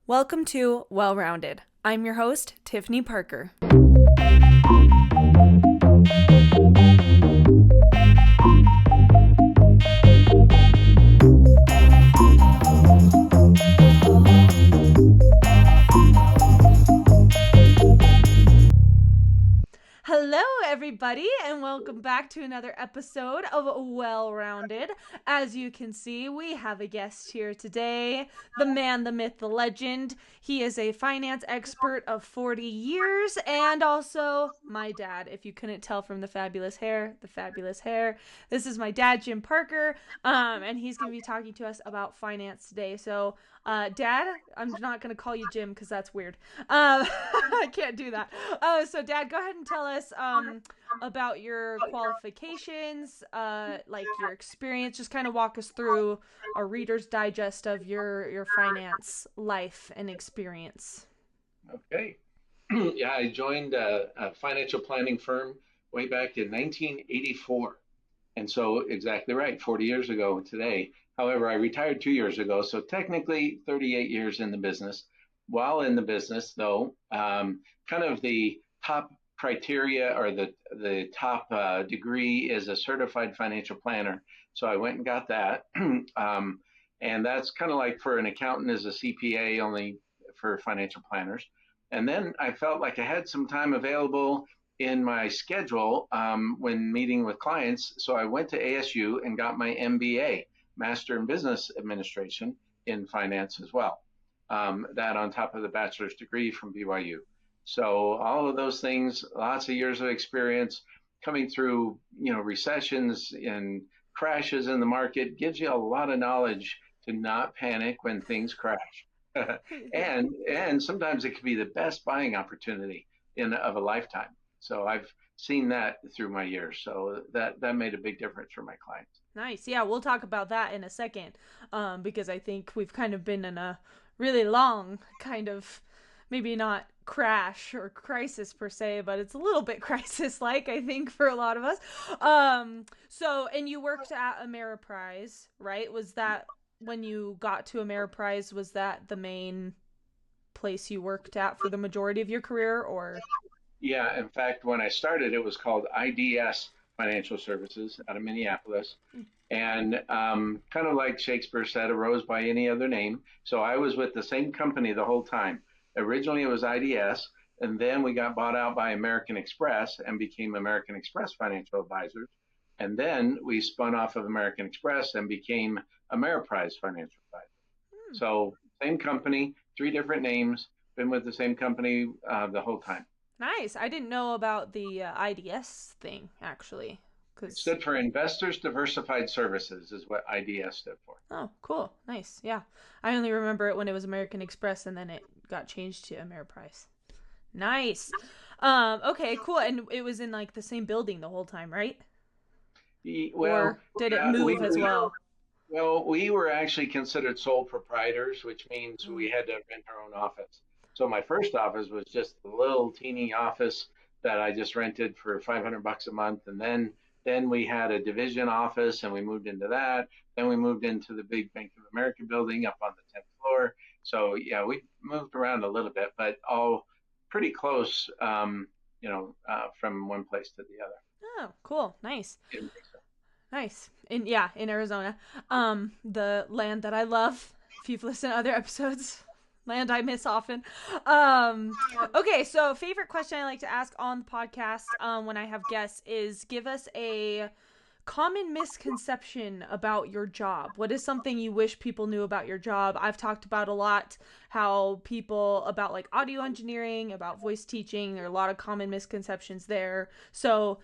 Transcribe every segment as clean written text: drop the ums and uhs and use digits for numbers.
Welcome to Well Rounded. I'm your host, Tiffany Parker. Hello, everybody, and welcome back to another episode of Well Rounded. As you can see, we have a guest here today, the man, the myth, the legend. He is a finance expert of 40 years and also my dad. If you couldn't tell from the fabulous hair. This is my dad, Jim Parker, and he's going to be talking to us about finance today. So, Dad, I'm not going to call you Jim because that's weird. I can't do that. So, Dad, go ahead and tell us about your qualifications, like your experience. Just kind of walk us through a Reader's Digest of your finance life and experience. Okay. Yeah, I joined a financial planning firm way back in 1984. And so, exactly right, 40 years ago today. However, I retired 2 years ago, so technically 38 years in the business. While in the business, though, kind of the top criteria or the top degree is a certified financial planner. So I went and got that. And that's kind of like for an accountant is a CPA, only for financial planners. And then I felt like I had some time available in my schedule when meeting with clients. So I went to ASU and got my MBA, Master in Business Administration in finance as well. That on top of the bachelor's degree from BYU. So all of those things, lots of years of experience coming through, recessions and crashes in the market gives you a lot of knowledge to not panic when things crash. and sometimes it can be the best buying opportunity of a lifetime. So I've seen that through my years. So that made a big difference for my clients. Nice. Yeah, we'll talk about that in a second, because I think we've kind of been in a really long kind of, maybe not crash or crisis per se, but it's a little bit crisis-like, I think, for a lot of us. And you worked at Ameriprise, right? Was that when you got to Ameriprise, was that the main place you worked at for the majority of your career, or? Yeah, in fact, when I started, it was called IDS Financial Services out of Minneapolis. And kind of like Shakespeare said, a rose by any other name. So I was with the same company the whole time. Originally, it was IDS, and then we got bought out by American Express and became American Express Financial Advisors. And then we spun off of American Express and became Ameriprise Financial Advisors. So same company, three different names, been with the same company the whole time. Nice. I didn't know about the IDS thing, actually. It stood for Investors Diversified Services is what IDS stood for. Oh, cool. Nice. Yeah. I only remember it when it was American Express and then it got changed to Ameriprise. Nice. Okay, cool. And it was in like the same building the whole time, right? Well, or did it move as well? Well, we were actually considered sole proprietors, which means we had to rent our own office. So my first office was just a little teeny office that I just rented for $500 a month. And then we had a division office and we moved into that. Then we moved into the big Bank of America building up on the 10th floor. So yeah, we moved around a little bit, but all pretty close, from one place to the other. Oh, cool. Nice. Nice. In Arizona. The land that I love. If you've listened to other episodes, land I miss often. Okay, so favorite question I like to ask on the podcast when I have guests is give us a common misconception about your job. What is something you wish people knew about your job? I've talked about a lot how people about like audio engineering, about voice teaching, there are a lot of common misconceptions there. So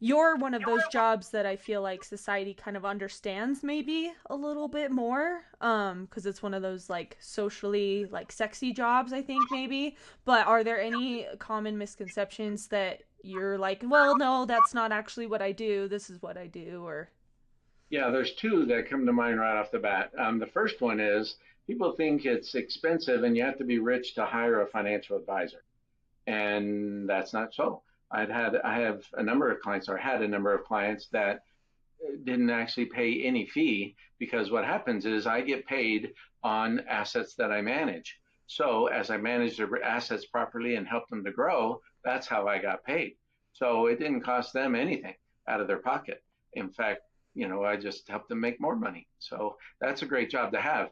you're one of those jobs that I feel like society kind of understands maybe a little bit more, because it's one of those like socially like sexy jobs, I think maybe. But are there any common misconceptions that you're like, well, no, that's not actually what I do, this is what I do? Or Yeah, there's two that come to mind right off the bat. The first one is people think it's expensive and you have to be rich to hire a financial advisor. And that's not so. I have a number of clients, or had a number of clients that didn't actually pay any fee, because what happens is I get paid on assets that I manage. So as I managed their assets properly and helped them to grow, that's how I got paid. So it didn't cost them anything out of their pocket. In fact, I just helped them make more money. So that's a great job to have.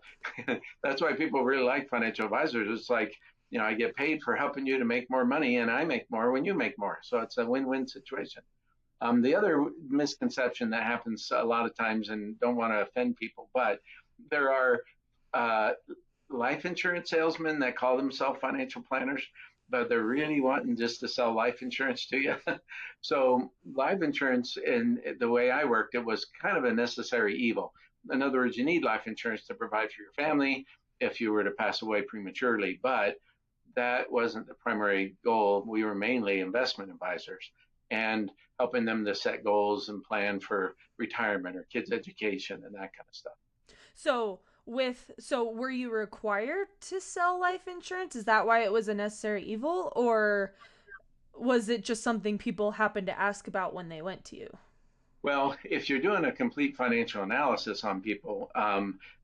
That's why people really like financial advisors. It's like, I get paid for helping you to make more money, and I make more when you make more. So it's a win-win situation. The other misconception that happens a lot of times, and don't want to offend people, but there are uh, life insurance salesmen that call themselves financial planners, but they're really wanting just to sell life insurance to you. So life insurance, in the way I worked, it was kind of a necessary evil. In other words, you need life insurance to provide for your family if you were to pass away prematurely, but that wasn't the primary goal. We were mainly investment advisors and helping them to set goals and plan for retirement or kids' education and that kind of stuff. So were you required to sell life insurance? Is that why it was a necessary evil, or was it just something people happened to ask about when they went to you? Well, if you're doing a complete financial analysis on people,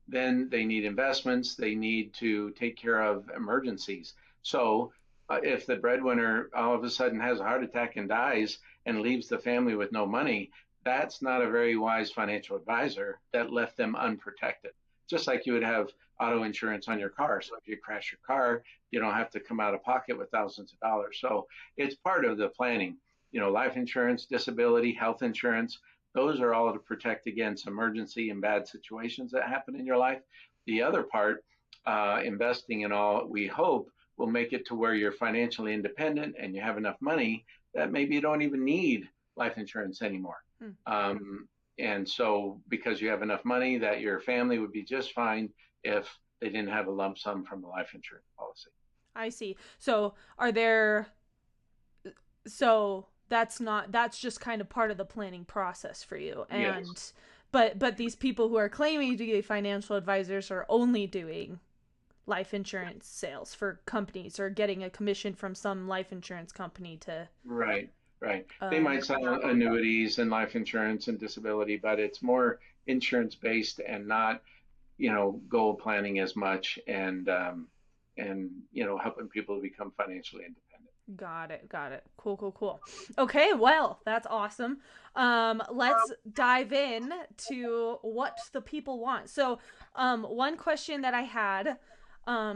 then they need investments, they need to take care of emergencies. So if the breadwinner all of a sudden has a heart attack and dies and leaves the family with no money, that's not a very wise financial advisor that left them unprotected. Just like you would have auto insurance on your car. So if you crash your car, you don't have to come out of pocket with thousands of dollars. So it's part of the planning. Life insurance, disability, health insurance, those are all to protect against emergency and bad situations that happen in your life. The other part, investing in all, we hope, will make it to where you're financially independent and you have enough money that maybe you don't even need life insurance anymore. Hmm. And so, because you have enough money, that your family would be just fine if they didn't have a lump sum from the life insurance policy. I see. So are there so that's just kind of part of the planning process for you. Yes. And but these people who are claiming to be financial advisors are only doing life insurance sales for companies or getting a commission from some life insurance company to Right, right. They uh might sell annuities and life insurance and disability, but it's more insurance based and not, goal planning as much and helping people to become financially independent. got it. Cool. Okay, well, that's awesome. Let's dive in to what the people want. So one question that I had,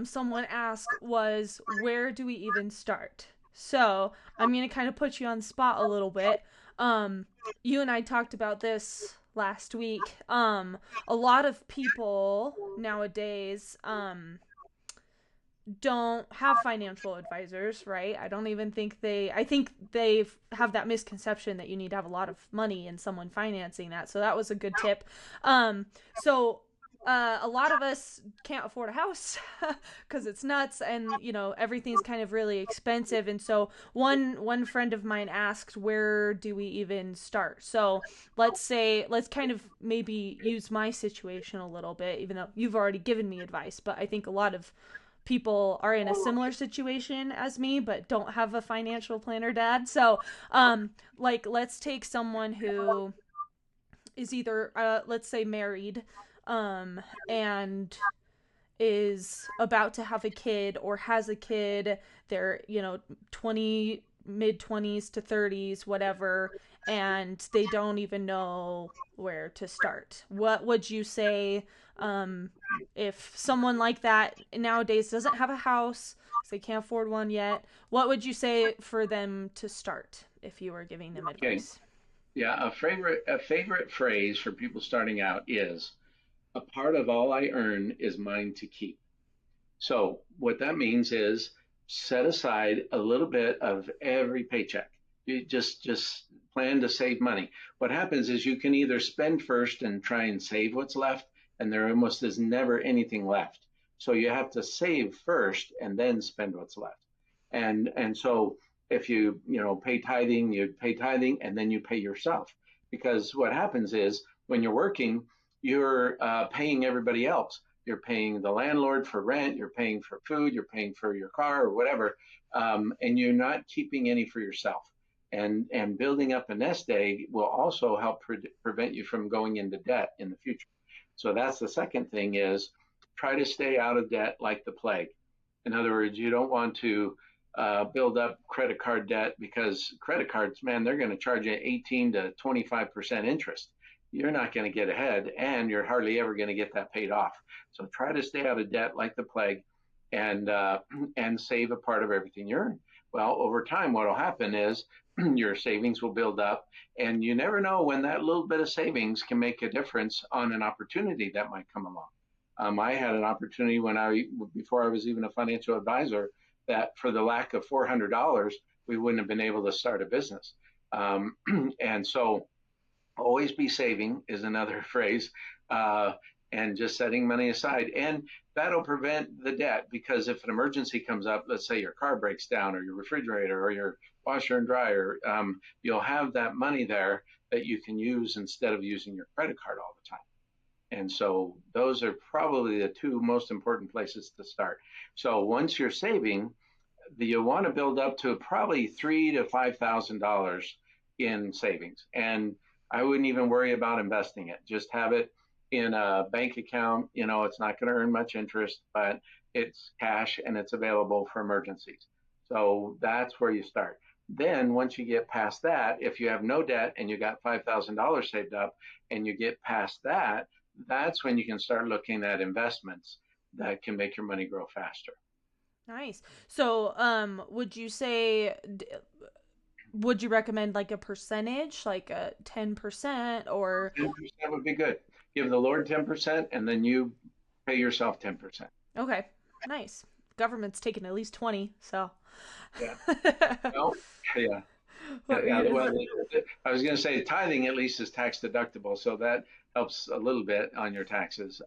someone asked, was where do we even start? So I'm gonna kind of put you on the spot a little bit. um you and I talked about this last week. A lot of people nowadays don't have financial advisors, right? I don't even think I think they have that misconception that you need to have a lot of money and someone financing that. So that was a good tip. So a lot of us can't afford a house because it's nuts, and everything's kind of really expensive. And so one friend of mine asked, where do we even start? So let's kind of maybe use my situation a little bit, even though you've already given me advice. But I think a lot of people are in a similar situation as me but don't have a financial planner dad. So let's take someone who is either let's say married, and is about to have a kid or has a kid. They're 20, mid 20s to 30s, whatever, and they don't even know where to start. What would you say, um, if someone like that nowadays doesn't have a house because they can't afford one yet? What would you say for them to start if you were giving them Okay. advice? Yeah, a favorite phrase for people starting out is a part of all I earn is mine to keep. So what that means is set aside a little bit of every paycheck. You just plan to save money. What happens is you can either spend first and try and save what's left, and there almost is never anything left. So you have to save first and then spend what's left. And so if you pay tithing and then you pay yourself, because what happens is when you're working, you're paying everybody else. You're paying the landlord for rent, you're paying for food, you're paying for your car or whatever, and you're not keeping any for yourself. And building up a nest egg will also help prevent you from going into debt in the future. So that's the second thing is try to stay out of debt like the plague. In other words, you don't want to build up credit card debt because credit cards, man, they're going to charge you 18 to 25% interest. You're not going to get ahead, and you're hardly ever going to get that paid off. So try to stay out of debt like the plague, and and save a part of everything you earn. Well, over time, what will happen is your savings will build up, and you never know when that little bit of savings can make a difference on an opportunity that might come along. I had an opportunity before I was even a financial advisor, that for the lack of $400, we wouldn't have been able to start a business. And so always be saving is another phrase, and just setting money aside. And that'll prevent the debt, because if an emergency comes up, let's say your car breaks down or your refrigerator or your washer and dryer, you'll have that money there that you can use instead of using your credit card all the time. And so those are probably the two most important places to start. So once you're saving, you want to build up to probably $3,000 to $5,000 in savings. And I wouldn't even worry about investing it. Just have it in a bank account. It's not going to earn much interest, but it's cash and it's available for emergencies. So that's where you start. Then once you get past that, if you have no debt and you got $5,000 saved up and you get past that, that's when you can start looking at investments that can make your money grow faster. Nice. So, would you recommend like a percentage, like a 10% or? 10% would be good. Give the Lord 10% and then you pay yourself 10%. Okay, nice. Government's taking at least 20, so. Yeah. Well, yeah. What were Yeah, you well, I was going to say tithing at least is tax deductible, so that helps a little bit on your taxes.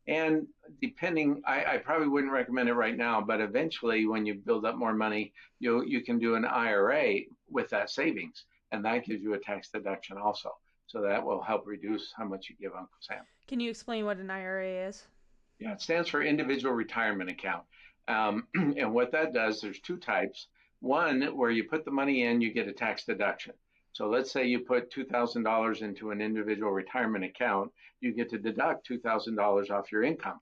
And depending, I probably wouldn't recommend it right now, but eventually, when you build up more money, you can do an IRA with that savings, and that gives you a tax deduction also. So that will help reduce how much you give Uncle Sam. Can you explain what an IRA is? Yeah, it stands for Individual Retirement Account. And what that does, there's two types. One, where you put the money in, you get a tax deduction. So let's say you put $2,000 into an individual retirement account, you get to deduct $2,000 off your income.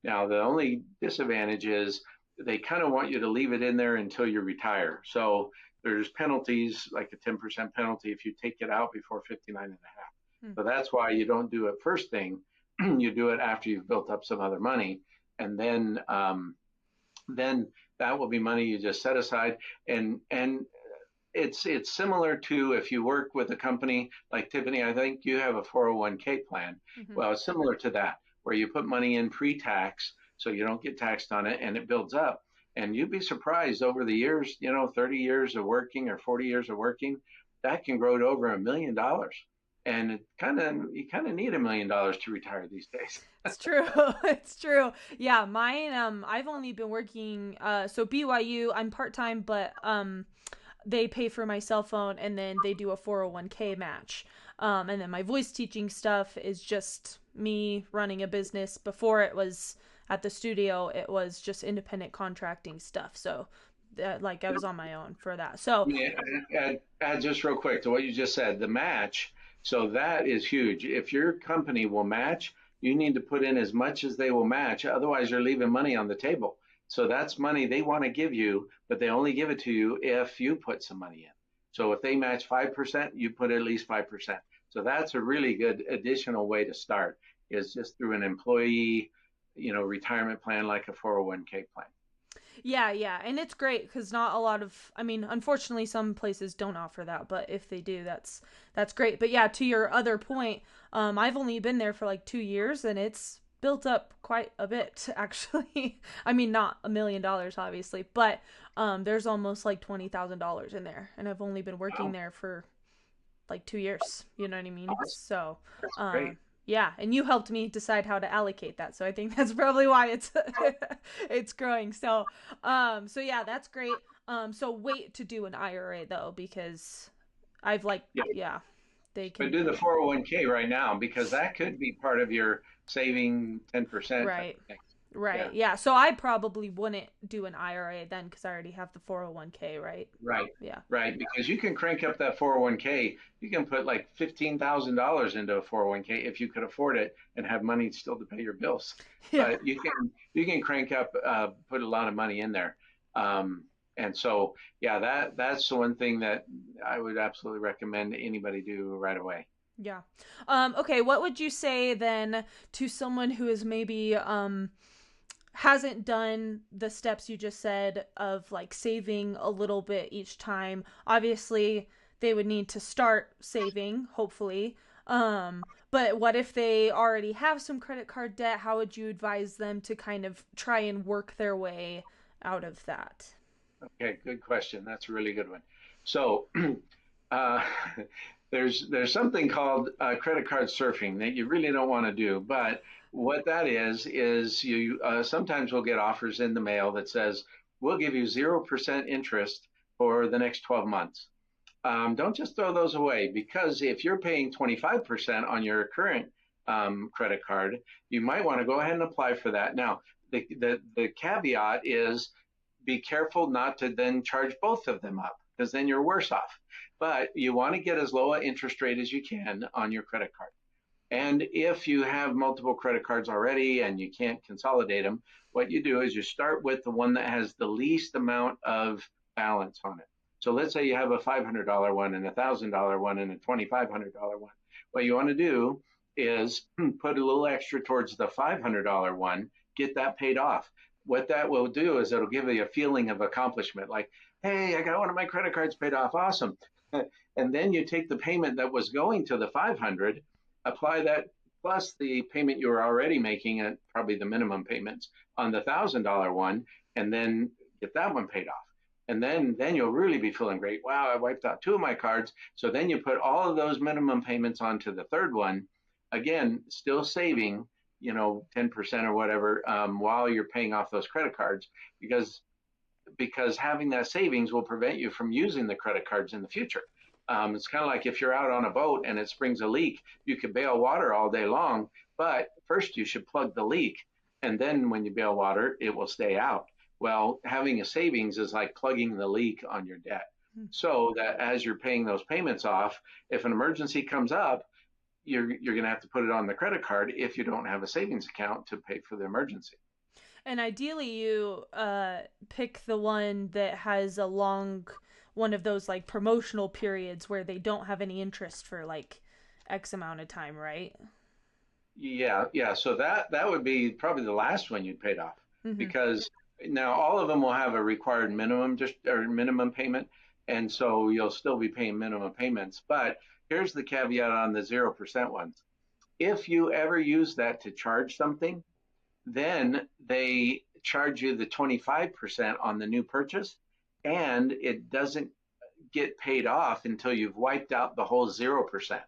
Now, the only disadvantage is they kind of want you to leave it in there until you retire. So there's penalties, like a 10% penalty if you take it out before 59 and a half. Hmm. So that's why you don't do it first thing. You do it after you've built up some other money. And then that will be money you just set aside. And it's similar to if you work with a company like Tiffany. I think you have a 401k plan. Mm-hmm. Well, it's similar to that, where you put money in pre-tax so you don't get taxed on it, and it builds up. And you'd be surprised over the years, 30 years of working or 40 years of working, that can grow to over $1 million. And you kind of need $1 million to retire these days. It's true. It's true. Yeah, mine. I've only been working. So BYU, I'm part time, but they pay for my cell phone, and then they do a 401k match. And then my voice teaching stuff is just me running a business. Before it was at the studio, it was just independent contracting stuff. So, like I was on my own for that. So, Add just real quick to what you just said, the match. So that is huge. If your company will match, you need to put in as much as they will match. Otherwise, you're leaving money on the table. So that's money they want to give you, but they only give it to you if you put some money in. So if they match 5%, you put at least 5%. So that's a really good additional way to start, is just through an employee, retirement plan like a 401k plan. Yeah, and it's great because not a lot of, I mean, unfortunately, some places don't offer that, but if they do, that's great. But yeah, to your other point, I've only been there for like 2 years, and it's built up quite a bit, actually. I mean, not $1 million, obviously, but there's almost like $20,000 in there, and I've only been working Wow. there for like 2 years. You know what I mean? Awesome. So, That's um, great. yeah, and you helped me decide how to allocate that. So I think that's probably why it's it's growing. So yeah, that's great. So wait to do an IRA though, because I've like, Yeah. yeah, they But can, do the 401k right now, because that could be part of your saving 10% type right. of thing. Yeah. Right. Yeah. So I probably wouldn't do an IRA then because I already have the 401k, right? Right. Yeah. Right. Because you can crank up that 401k. You can put like $15,000 into a 401k if you could afford it and have money still to pay your bills. Yeah. But you can crank up, put a lot of money in there. And so, yeah, that's the one thing that I would absolutely recommend anybody do right away. Yeah. Okay, what would you say then to someone who is maybe hasn't done the steps you just said of like saving a little bit each time? Obviously, they would need to start saving, hopefully. But what if they already have some credit card debt? How would you advise them to kind of try and work their way out of that? Okay, good question. That's a really good one. So, uh, there's something called credit card surfing that you really don't want to do. But what that is you sometimes will get offers in the mail that says we'll give you 0% interest for the next 12 months. Don't just throw those away because if you're paying 25% on your current credit card, you might want to go ahead and apply for that. Now, the caveat is be careful not to then charge both of them up because then you're worse off. But you want to get as low an interest rate as you can on your credit card. And if you have multiple credit cards already and you can't consolidate them, what you do is you start with the one that has the least amount of balance on it. So let's say you have a $500 one and a $1,000 one and a $2,500 one. What you want to do is put a little extra towards the $500 one, get that paid off. What that will do is it'll give you a feeling of accomplishment, like, hey, I got one of my credit cards paid off, awesome. And then you take the payment that was going to the 500, apply that plus the payment you were already making at probably the minimum payments on the $1,000 one, and then get that one paid off. And then you'll really be feeling great. Wow, I wiped out two of my cards. So then you put all of those minimum payments onto the third one. Again, still saving, 10% or whatever, while you're paying off those credit cards, because having that savings will prevent you from using the credit cards in the future. It's kind of like if you're out on a boat and it springs a leak, you could bail water all day long, but first you should plug the leak. And then when you bail water, it will stay out. Well, having a savings is like plugging the leak on your debt. So that as you're paying those payments off, if an emergency comes up, you're going to have to put it on the credit card if you don't have a savings account to pay for the emergency. And ideally, you pick the one that has a long, one of those like promotional periods where they don't have any interest for like X amount of time, right? Yeah, yeah. So that would be probably the last one you'd paid off Mm-hmm. because now all of them will have a required minimum just or minimum payment, and so you'll still be paying minimum payments. But here's the caveat on the 0% ones. If you ever use that to charge something, then they charge you the 25% on the new purchase, and it doesn't get paid off until you've wiped out the whole 0%.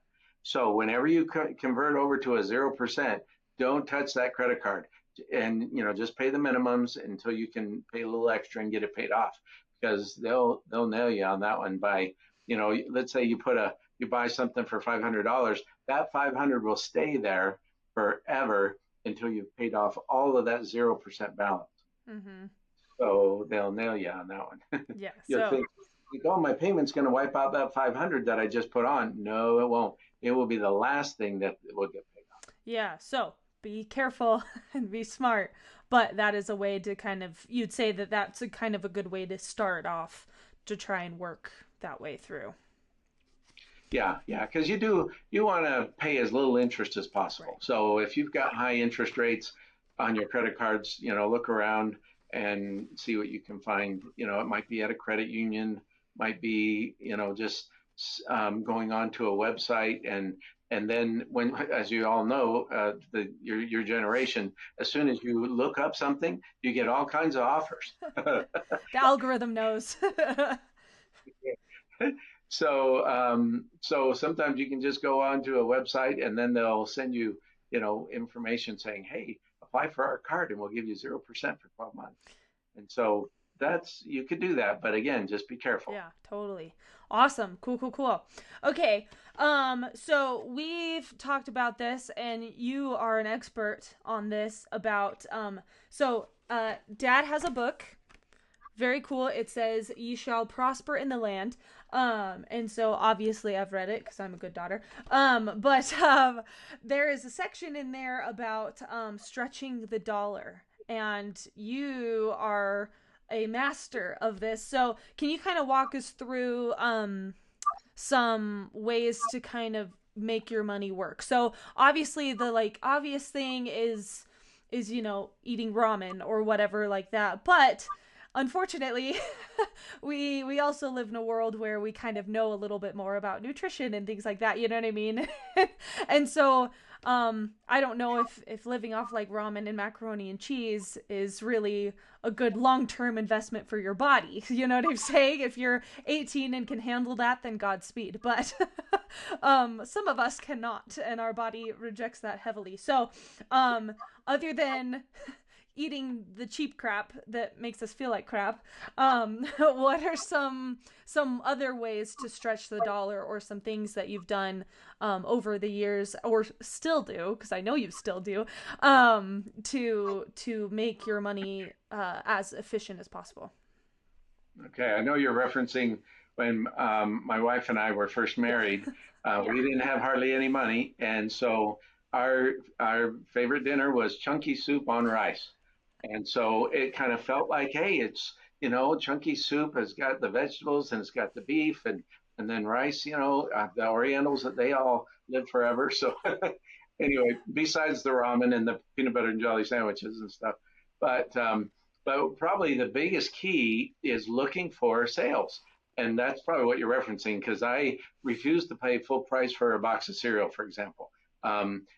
So whenever you convert over to a 0%, don't touch that credit card, and just pay the minimums until you can pay a little extra and get it paid off, because they'll nail you on that one by, let's say you buy something for $500, that 500 will stay there forever until you've paid off all of that 0% balance. Mm-hmm. So they'll nail you on that one. Yeah. You'll So think, oh, my payment's going to wipe out that 500 that I just put on. No, it won't. It will be the last thing that will get paid off. yeah. So be careful and be smart. But that is a way to kind of, you'd say that that's a kind of a good way to start off to try and work that way through. Yeah, yeah, because you want to pay as little interest as Right. possible. So if you've got high interest rates on your credit cards, look around and see what you can find. It might be at a credit union, might be, just going on to a website, and then when, as you all know, your generation, as soon as you look up something, you get all kinds of offers. The algorithm knows. So sometimes you can just go onto a website and then they'll send you, information saying, hey, apply for our card and we'll give you 0% for 12 months. And so that's you could do that, but again, just be careful. Yeah, totally. Awesome. Cool, cool, cool. Okay. So we've talked about this and you are an expert on this about Dad has a book. Very cool. It says ye shall prosper in the land. And so obviously I've read it because I'm a good daughter. But there is a section in there about stretching the dollar. And you are a master of this. So can you kind of walk us through some ways to kind of make your money work? So obviously the like obvious thing is eating ramen or whatever like that. But unfortunately, we also live in a world where we kind of know a little bit more about nutrition and things like that, you know what I mean? And so I don't know if living off like ramen and macaroni and cheese is really a good long-term investment for your body. You know what I'm saying? If you're 18 and can handle that, then Godspeed. But some of us cannot, and our body rejects that heavily. So other than eating the cheap crap that makes us feel like crap, what are some other ways to stretch the dollar, or some things that you've done over the years, or still do, because I know you still do, to make your money as efficient as possible? Okay, I know you're referencing when my wife and I were first married. Yeah. We didn't have hardly any money, and so our favorite dinner was chunky soup on rice. And so it kind of felt like, hey, it's chunky soup has got the vegetables and it's got the beef and then rice. The Orientals that they all live forever. So anyway, besides the ramen and the peanut butter and jelly sandwiches and stuff, but but probably the biggest key is looking for sales. And that's probably what you're referencing, because I refuse to pay full price for a box of cereal, for example,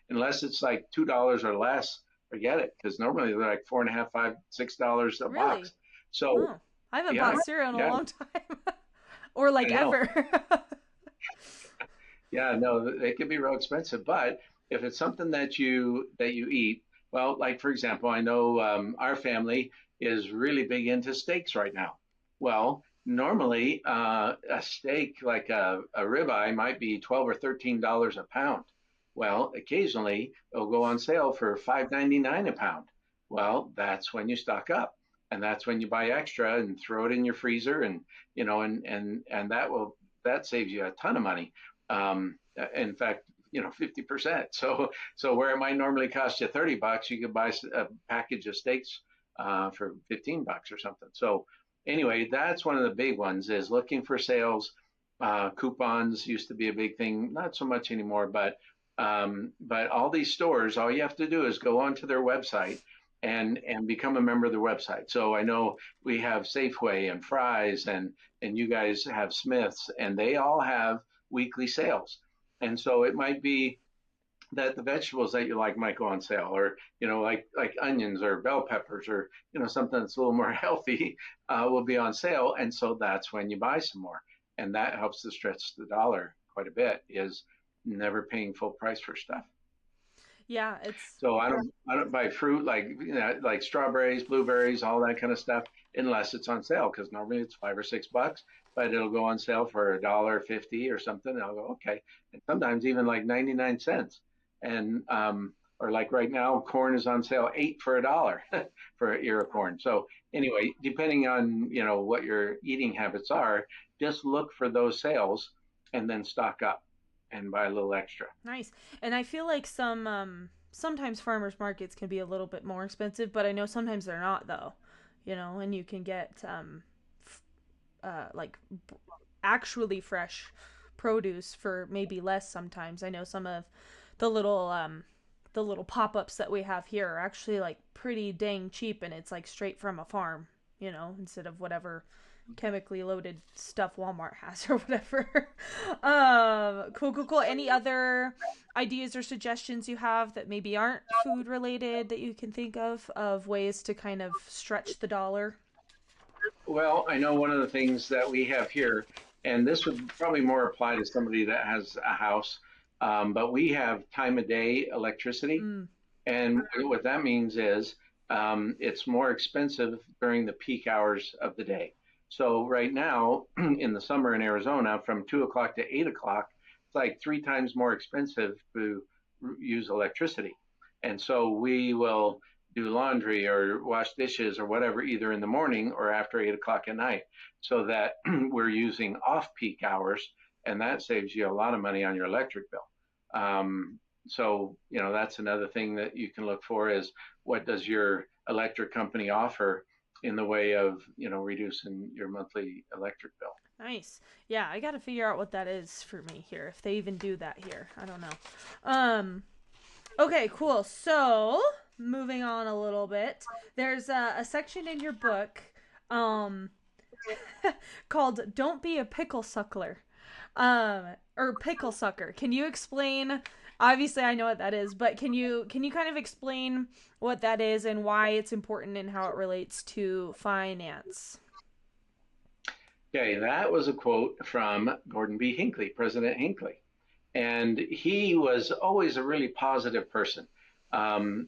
unless it's like $2 or less. Forget it, because normally they're like four and a half, $5, $6 a Really? box. So Oh, I haven't yeah, bought cereal in a yeah, long time. Or I like know. ever. Yeah, no, they can be real expensive, but if it's something that you eat, well, like for example, I know our family is really big into steaks right now. Well, normally a steak like a ribeye might be 12 or $13 a pound. Well, occasionally it'll go on sale for 5.99 a pound. Well, that's when you stock up, and that's when you buy extra and throw it in your freezer, and and that saves you a ton of money. In fact, 50%. So where it might normally cost you $30, you could buy a package of steaks for $15 or something. So anyway, that's one of the big ones, is looking for sales. Coupons used to be a big thing, not so much anymore, but all these stores, all you have to do is go onto their website and become a member of their website. So I know we have Safeway and Fry's, and you guys have Smith's, and they all have weekly sales. And so it might be that the vegetables that you like might go on sale, or like onions or bell peppers, or something that's a little more healthy will be on sale, and so that's when you buy some more, and that helps to stretch the dollar quite a bit. Is never paying full price for stuff. Yeah, it's So I don't buy fruit like strawberries, blueberries, all that kind of stuff, unless it's on sale, because normally it's $5 or $6, but it'll go on sale for $1.50 or something. And I'll go, okay. And sometimes even like 99 cents. And or like right now, corn is on sale 8 for $1 for an ear of corn. So anyway, depending on what your eating habits are, just look for those sales and then stock up and buy a little extra. nice. And I feel like sometimes farmers markets can be a little bit more expensive, but I know sometimes they're not though. And you can get like actually fresh produce for maybe less sometimes. I know some of the little the little pop-ups that we have here are actually like pretty dang cheap, and it's like straight from a farm, instead of whatever chemically loaded stuff Walmart has or whatever. Cool, cool, cool. Any other ideas or suggestions you have that maybe aren't food related that you can think of ways to kind of stretch the dollar? Well, I know one of the things that we have here, and this would probably more apply to somebody that has a house, but we have time of day electricity. Mm, And what that means is it's more expensive during the peak hours of the day. So right now in the summer in Arizona, from 2 o'clock to 8 o'clock, it's like 3 times more expensive to use electricity. And so we will do laundry or wash dishes or whatever, either in the morning or after 8 o'clock at night, so that we're using off peak hours, and that saves you a lot of money on your electric bill. So, that's another thing that you can look for is what does your electric company offer in the way of, reducing your monthly electric bill. Nice. Yeah, I got to figure out what that is for me here. If they even do that here, I don't know. Um. Okay. Cool. So moving on a little bit, there's a section in your book, um, called "Don't Be a Pickle Suckler." um or pickle sucker. Can you explain, obviously I know what that is, but can you kind of explain what that is and why it's important and how it relates to finance? Okay, that was a quote from Gordon B. Hinckley, President Hinckley. And he was always a really positive person,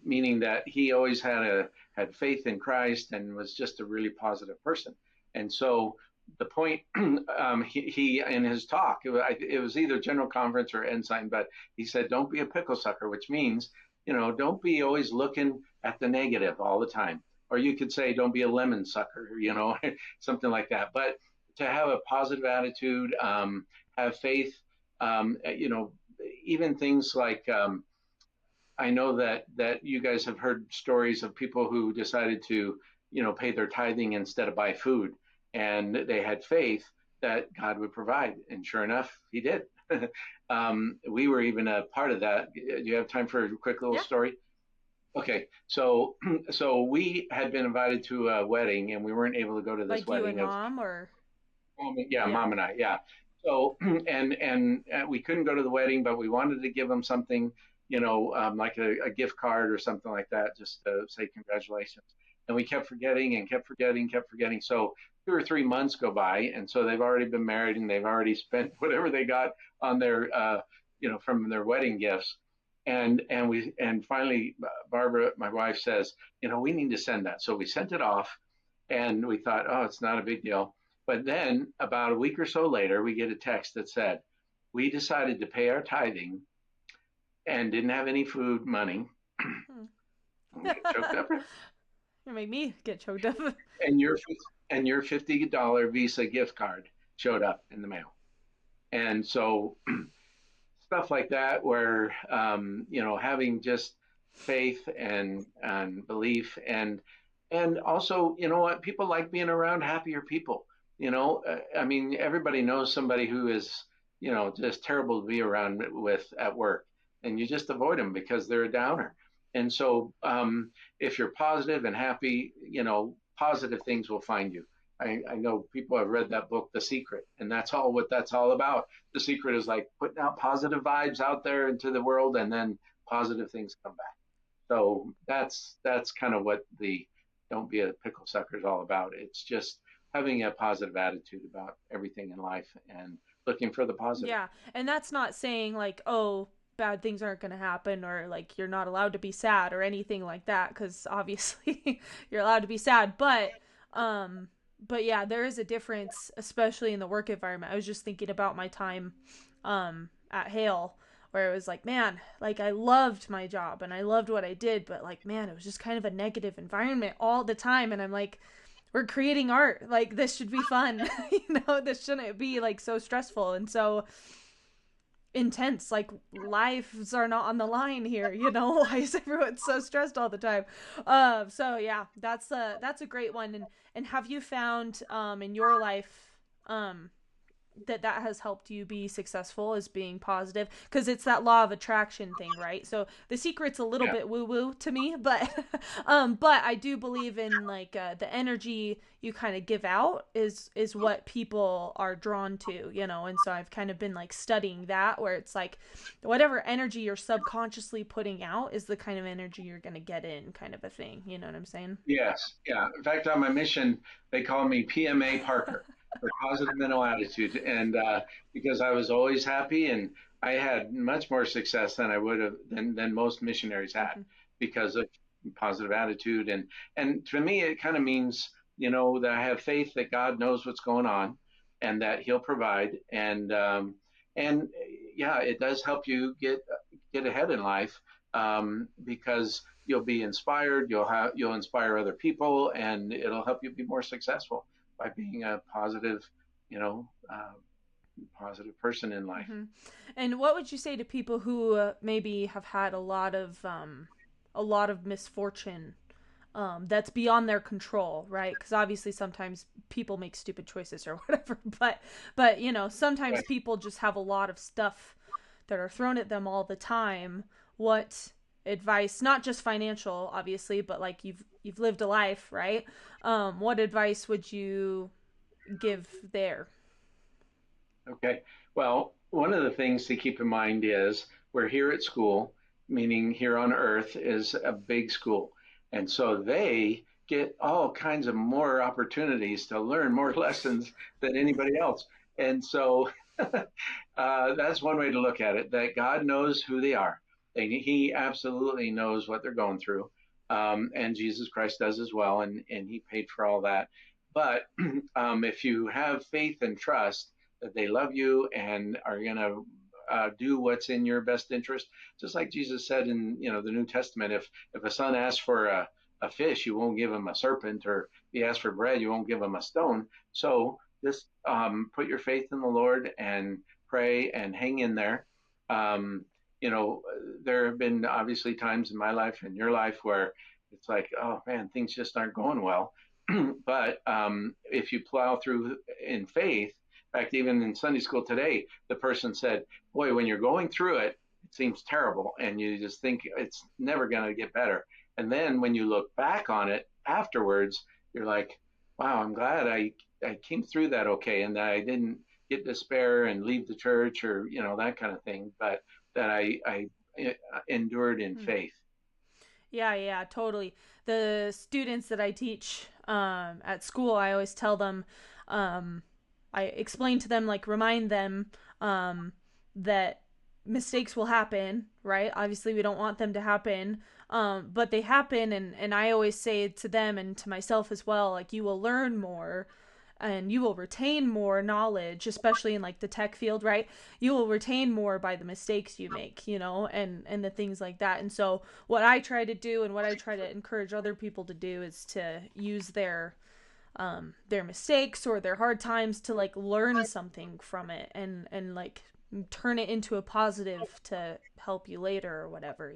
meaning that he always had faith in Christ and was just a really positive person. And so the point, he in his talk, it was either General Conference or Ensign, but he said, "Don't be a pickle sucker," which means, don't be always looking at the negative all the time. Or you could say, "Don't be a lemon sucker," something like that. But to have a positive attitude, have faith, you know, even things like, I know that you guys have heard stories of people who decided to, pay their tithing instead of buy food, and they had faith that God would provide, and sure enough, He did. We were even a part of that. Do you have time for a quick little Yeah. story? Okay, so so we had been invited to a wedding, and we weren't able to go to this Like you and wedding of mom, or yeah, yeah. mom and I, yeah. So and we couldn't go to the wedding, but we wanted to give them something, like a gift card or something like that, just to say congratulations. And we kept forgetting and kept forgetting, kept forgetting. So 2 or 3 months go by, and so they've already been married and they've already spent whatever they got on their, from their wedding gifts. And finally, Barbara, my wife, says, we need to send that. So we sent it off, and we thought, oh, it's not a big deal. But then about a week or so later, we get a text that said, we decided to pay our tithing and didn't have any food money. Hmm. We get choked up. You make me get choked up. And your $50 Visa gift card showed up in the mail. And so stuff like that, where, having just faith and belief, and also, what, people like being around happier people. I mean, everybody knows somebody who is, just terrible to be around with at work, and you just avoid them because they're a downer. And so, if you're positive and happy, positive things will find you. I know people have read that book, The Secret, and that's all what that's all about. The Secret is like putting out positive vibes out there into the world, and then positive things come back. So that's kind of what the "Don't Be a Pickle Sucker" is all about. It's just having a positive attitude about everything in life and looking for the positive. Yeah, and that's not saying like, oh, bad things aren't going to happen, or like you're not allowed to be sad or anything like that, cuz obviously you're allowed to be sad, um but yeah, there is a difference, especially in the work environment. I was just thinking about my time at Hale, where it was like, man, like I loved my job and I loved what I did, but like, man, it was just kind of a negative environment all the time, and I'm like, we're creating art, like this should be fun. This shouldn't be like so stressful and so intense, like lives are not on the line here. Why is everyone so stressed all the time? So yeah, that's a great one. And have you found in your life um that has helped you be successful, as being positive, because it's that law of attraction thing, right? So The Secret's a little Yeah. bit woo woo to me, but but I do believe in like the energy you kind of give out is what people are drawn to, and so I've kind of been like studying that, where it's like whatever energy you're subconsciously putting out is the kind of energy you're going to get in, kind of a thing, you know what I'm saying? Yes. Yeah. In fact, on my mission, they call me PMA Parker, for positive mental attitude, and because I was always happy, and I had much more success than I would have than most missionaries had, Mm-hmm. because of positive attitude. And to me, it kind of means, that I have faith that God knows what's going on and that he'll provide. And yeah, it does help you get ahead in life, because you'll be inspired, you'll inspire other people, and it'll help you be more successful by being a positive, you know, positive person in life. Hmm. And what would you say to people who maybe have had a lot of misfortune that's beyond their control, right? Because obviously sometimes people make stupid choices or whatever, but sometimes Right. people just have a lot of stuff that are thrown at them all the time. What advice, not just financial, obviously, but like you've lived a life, right? What advice would you give there? Okay. Well, one of the things to keep in mind is we're here at school, meaning here on Earth is a big school. And so they get all kinds of more opportunities to learn more lessons than anybody else. And so that's one way to look at it, that God knows who they are. And he absolutely knows what they're going through. And Jesus Christ does as well. And he paid for all that. But if you have faith and trust, that they love you and are going to do what's in your best interest. Just like Jesus said in the New Testament, if a son asks for a fish, you won't give him a serpent, or if he asks for bread, you won't give him a stone. So just put your faith in the Lord and pray and hang in there. Um, there have been obviously times in my life and your life where it's like, oh man, things just aren't going well. But if you plow through in faith, in fact, even in Sunday school today, the person said, boy, when you're going through it, it seems terrible. And you just think it's never going to get better. And then when you look back on it afterwards, you're like, wow, I'm glad I came through that okay. And that I didn't get despair and leave the church or, that kind of thing, but that I endured in Hmm. faith. Yeah, yeah, totally. The students that I teach at school, I always tell them, um, I explain to them, like, remind them um, that mistakes will happen, right? Obviously, we don't want them to happen, but they happen, and I always say to them and to myself as well, like, you will learn more and you will retain more knowledge, especially in like the tech field, right? You will retain more by the mistakes you make, and the things like that. And so what I try to do and what I try to encourage other people to do is to use their mistakes or their hard times to like learn something from it, and like turn it into a positive to help you later or whatever.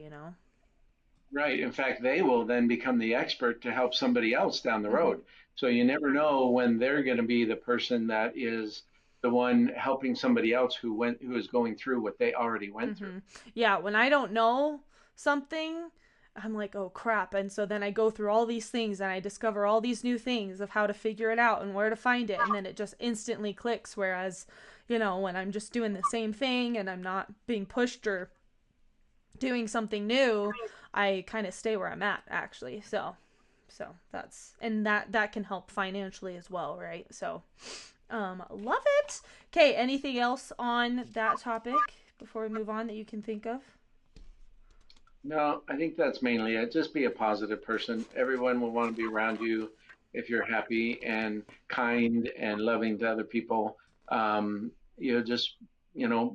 Right. In fact, they will then become the expert to help somebody else down the Mm-hmm. road. So you never know when they're going to be the person that is the one helping somebody else who is going through what they already went through. Mm-hmm. Yeah, when I don't know something, I'm like, oh crap. And so then I go through all these things and I discover all these new things of how to figure it out and where to find it. And then it just instantly clicks. Whereas, when I'm just doing the same thing and I'm not being pushed or doing something new, I kind of stay where I'm at actually. So that can help financially as well, right? So love it. Okay, anything else on that topic before we move on that you can think of? No, I think that's mainly it. Just be a positive person. Everyone will want to be around you if you're happy and kind and loving to other people. Just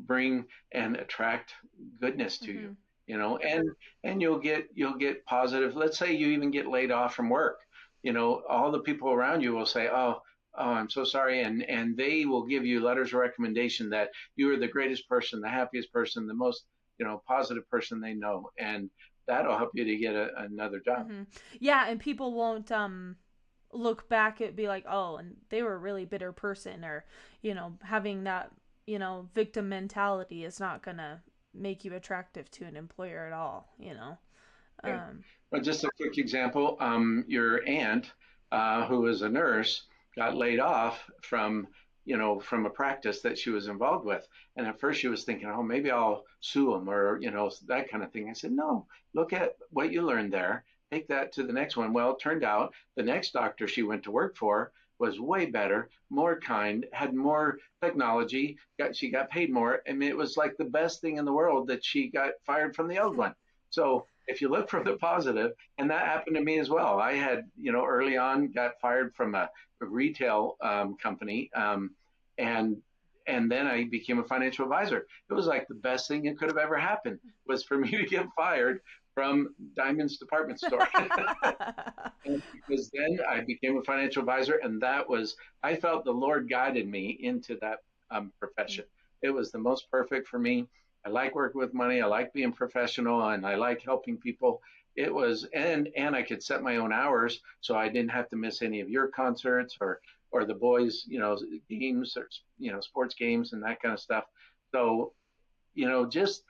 bring and attract goodness to you. Mm-hmm. And you'll get positive. Let's say you even get laid off from work. All the people around you will say, "Oh, I'm so sorry," and they will give you letters of recommendation that you are the greatest person, the happiest person, the most positive person they know, and that'll help you to get another job. Mm-hmm. Yeah, and people won't look back and be like, oh, and they were a really bitter person, or having that victim mentality is not gonna make you attractive to an employer at all. Yeah. Um, But just a quick example, your aunt, who was a nurse, got laid off from a practice that she was involved with. And at first she was thinking, oh, maybe I'll sue them or, that kind of thing. I said, no, look at what you learned there. Take that to the next one. Well, it turned out the next doctor she went to work for was way better, more kind, had more technology, she got paid more. I mean, it was like the best thing in the world that she got fired from the old one. So if you look for the positive, and that happened to me as well. I had, early on got fired from a retail company, and then I became a financial advisor. It was like the best thing that could have ever happened was for me to get fired from Diamond's department store. And because then I became a financial advisor, and I felt the Lord guided me into that profession. It was the most perfect for me. I like working with money. I like being professional, and I like helping people. It was, and I could set my own hours, so I didn't have to miss any of your concerts or the boys, games or sports games and that kind of stuff. So, just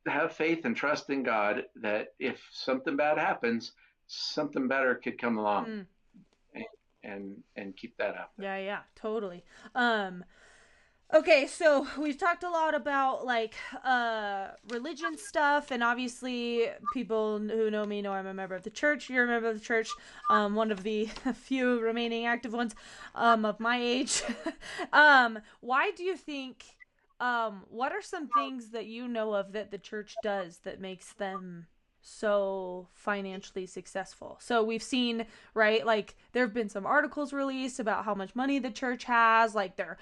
have faith and trust in God that if something bad happens, something better could come along, Mm. and keep that out there. Yeah, totally. Okay, so we've talked a lot about like religion stuff, and obviously people who know me know I'm a member of the church. You're a member of the church, one of the few remaining active ones of my age. Why do you think? What are some things that you know of that the church does that makes them so financially successful? So we've seen, right, like there have been some articles released about how much money the church has, like they're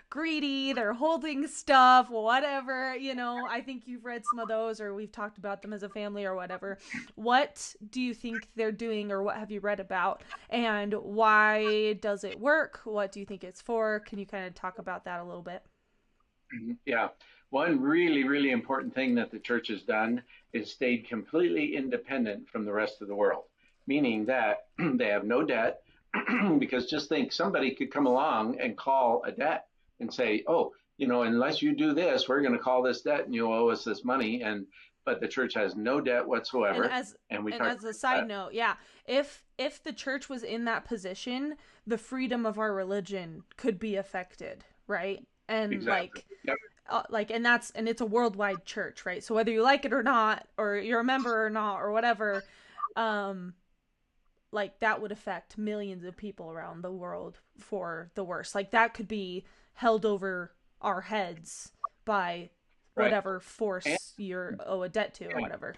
greedy, they're holding stuff, whatever, I think you've read some of those, or we've talked about them as a family or whatever. What do you think they're doing, or what have you read about, and why does it work? What do you think it's for? Can you kind of talk about that a little bit? Yeah. One really, really important thing that the church has done is stayed completely independent from the rest of the world, meaning that they have no debt. Because just think somebody could come along and call a debt and say, oh, unless you do this, we're going to call this debt and you owe us this money. But the church has no debt And whatsoever. as And we and talked as a about side note, yeah, if the church was in that position, the freedom of our religion could be affected, right? that. And Exactly. Yep. and it's a worldwide church, right? So whether you like it or not, or you're a member or not, or whatever, um, like that would affect millions of people around the world for the worst. Like that could be held over our heads by Right. whatever And, force you're owe a debt to or yeah, whatever.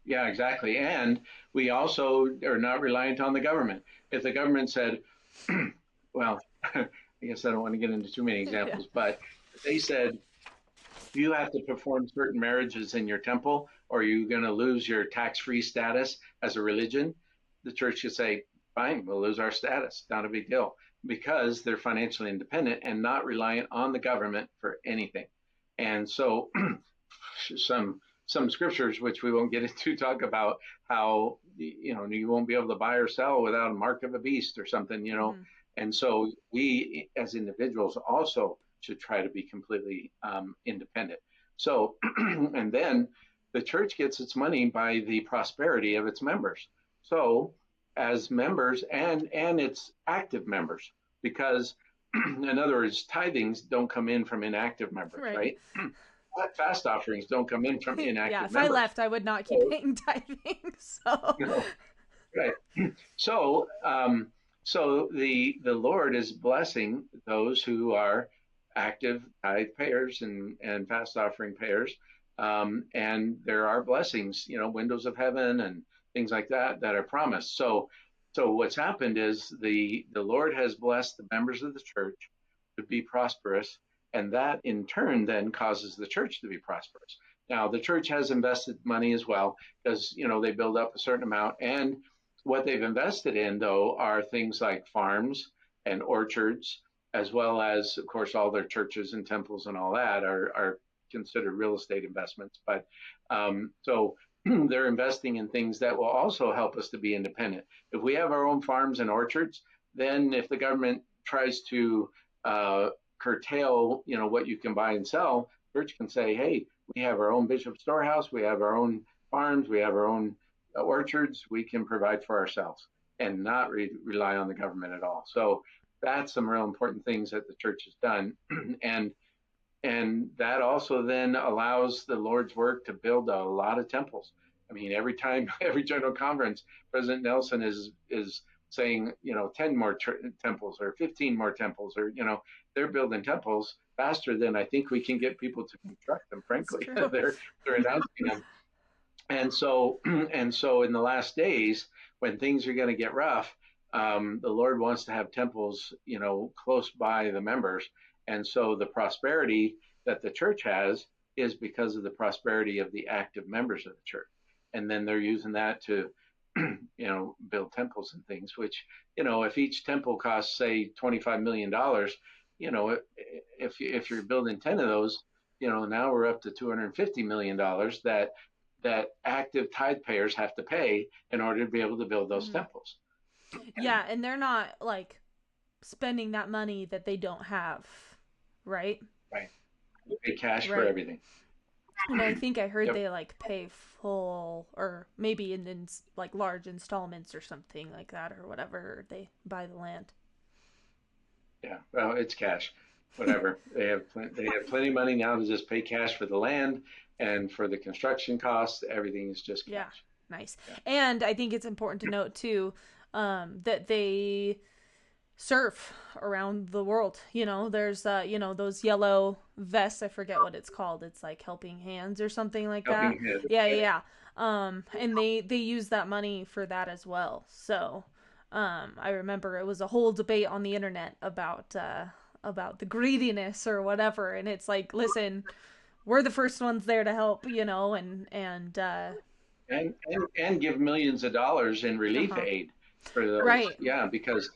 yeah, exactly. And we also are not reliant on the government. If the government said, well, I guess I don't want to get into too many Yeah. examples, but if they said, you have to perform certain marriages in your temple or you're going to lose your tax-free status as a religion, the church could say, fine, we'll lose our status. Not a big deal because they're financially independent and not reliant on the government for anything. And so some scriptures, which we won't get into, talk about how you won't be able to buy or sell without a mark of a beast or something. Mm-hmm. And so we as individuals also should try to be completely independent. So and then the church gets its money by the prosperity of its members. So as members and its active members, because in other words, tithings don't come in from inactive members, Right. right? Fast offerings don't come in from Yeah, inactive if I members. left, I would not keep So, paying tithing. So, right. So, the Lord is blessing those who are active tithe payers and fast offering payers, and there are blessings, windows of heaven and things like that are promised. So what's happened is the Lord has blessed the members of the church to be prosperous, and that in turn then causes the church to be prosperous. Now the church has invested money as well because they build up a certain amount, and what they've invested in though are things like farms and orchards, as well as of course all their churches and temples and all that are considered real estate investments. But so they're investing in things that will also help us to be independent. If we have our own farms and orchards, then if the government tries to curtail, what you can buy and sell, church can say, hey, we have our own bishop storehouse, we have our own farms, we have our own orchards, we can provide for ourselves and not rely on the government at all. So that's some real important things that the church has done. and that also then allows the Lord's work to build a lot of temples. I mean, every time, every general conference, President Nelson is saying, 10 more temples or 15 more temples, or, they're building temples faster than I think we can get people to construct them, that's frankly. true. they're announcing them. And so, and so in the last days, when things are going to get rough, the Lord wants to have temples, close by the members. And so the prosperity that the church has is because of the prosperity of the active members of the church. And then they're using that to, build temples and things, which, if each temple costs, say, $25 million, if you're building 10 of those, now we're up to $250 million that active tithe payers have to pay in order to be able to build those Mm-hmm. temples. Yeah, and they're not like spending that money that they don't have, right? Right. You pay cash for Right. everything. And I think I heard Yep. they like pay full, or maybe in like large installments or something like that, or whatever they buy the land. Yeah. Well, it's cash. Whatever. They have plenty of money now to just pay cash for the land and for the construction costs. Everything is just Yeah, cash. nice. Yeah. And I think it's important to note too, that they surf around the world. There's those yellow vests. I forget what it's called. It's like Helping Hands or something like that. Helping Hand. Yeah, yeah, yeah. And they use that money for that as well. So, I remember it was a whole debate on the internet about the greediness or whatever. And it's like, listen, we're the first ones there to help, and And give millions of dollars in uh relief huh, aid for those. right, Yeah, because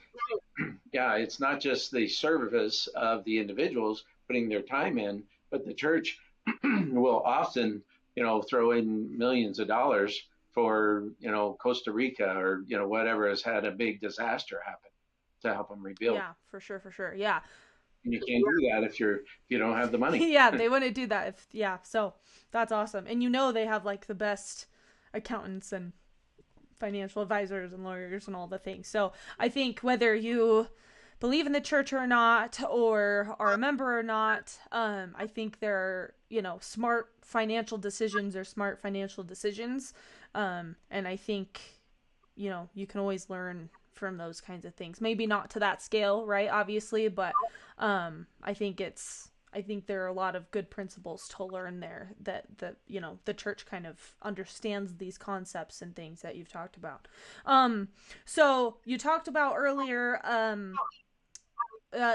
yeah, it's not just the service of the individuals putting their time in, but the church will often, throw in millions of dollars for, Costa Rica or, whatever has had a big disaster happen to help them rebuild. yeah, for sure, yeah. And you can't do that if you don't have the money. Yeah, they wouldn't do that if yeah. So that's awesome, and they have like the best accountants and financial advisors and lawyers and all the things. So I think whether you believe in the church or not, or are a member or not, I think they're smart financial decisions or smart financial decisions, and I think you can always learn from those kinds of things. Maybe not to that scale, right? Obviously, but I think there are a lot of good principles to learn there that the church kind of understands these concepts and things that you've talked about. So you talked about earlier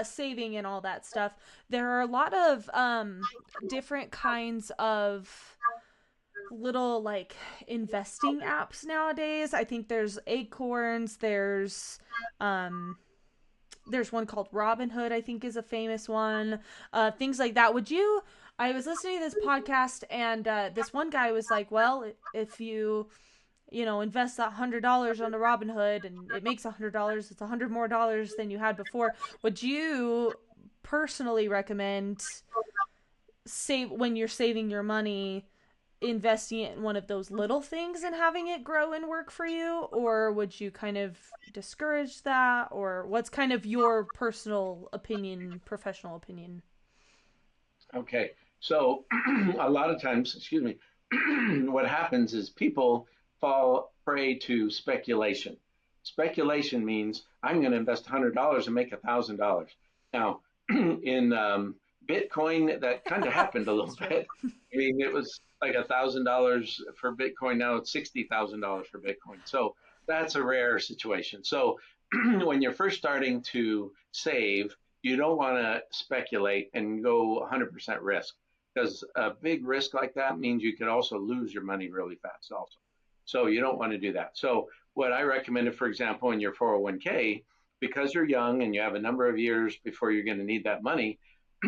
saving and all that stuff. There are a lot of different kinds of little like investing apps nowadays. I think there's Acorns, um there's one called Robinhood, I think is a famous one. Things like that. I was listening to this podcast, and this one guy was like, well, if you invest $100 on the Robinhood and it makes $100, it's $100 more than you had before. Would you personally recommend save when you're saving your money, investing it in one of those little things and having it grow and work for you, or would you kind of discourage that, or what's kind of your personal opinion, professional opinion? Okay. So a lot of times, excuse me, what happens is people fall prey to speculation. Speculation means I'm going to invest $100 and make $1,000. Now, in Bitcoin, that kind of happened a little That's true. bit. I mean, it was like $1,000 for Bitcoin. Now it's $60,000 for Bitcoin. So that's a rare situation. So when you're first starting to save, you don't want to speculate and go 100% risk, because a big risk like that means you could also lose your money really fast also. So you don't want to do that. So what I recommended, for example, in your 401k, because you're young and you have a number of years before you're going to need that money,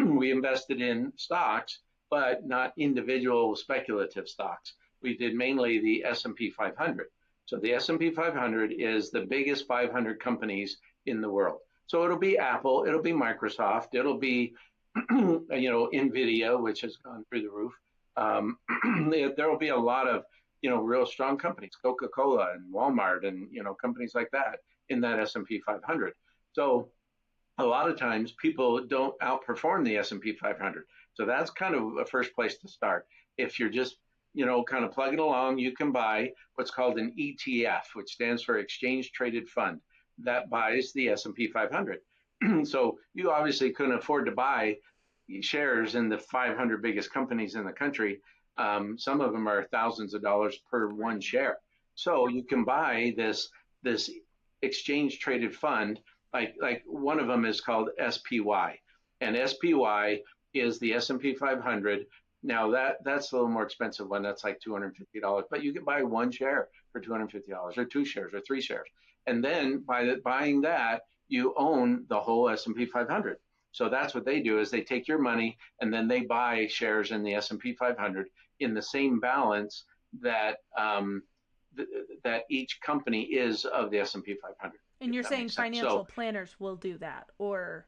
we invested in stocks, but not individual speculative stocks. We did mainly the S&P 500. So the S&P 500 is the biggest 500 companies in the world. So it'll be Apple, it'll be Microsoft, it'll be Nvidia, which has gone through the roof. There will be a lot of real strong companies, Coca-Cola and Walmart, and companies like that in that S&P 500. So a lot of times people don't outperform the S&P 500. So that's kind of a first place to start. If you're just kind of plugging along, you can buy what's called an ETF, which stands for Exchange Traded Fund, that buys the S&P 500. So you obviously couldn't afford to buy shares in the 500 biggest companies in the country. Some of them are thousands of dollars per one Right. share. So you can buy this exchange traded fund, like one of them is called SPY, and SPY is the S&P 500. Now that's a little more expensive one. That's like $250, but you can buy one share for $250, or two shares, or three shares, and then by buying that, you own the whole S&P 500. So that's what they do, is they take your money and then they buy shares in the S&P 500 in the same balance that that each company is of the S&P 500, And if you're that saying makes sense. financial So planners will do that, yeah,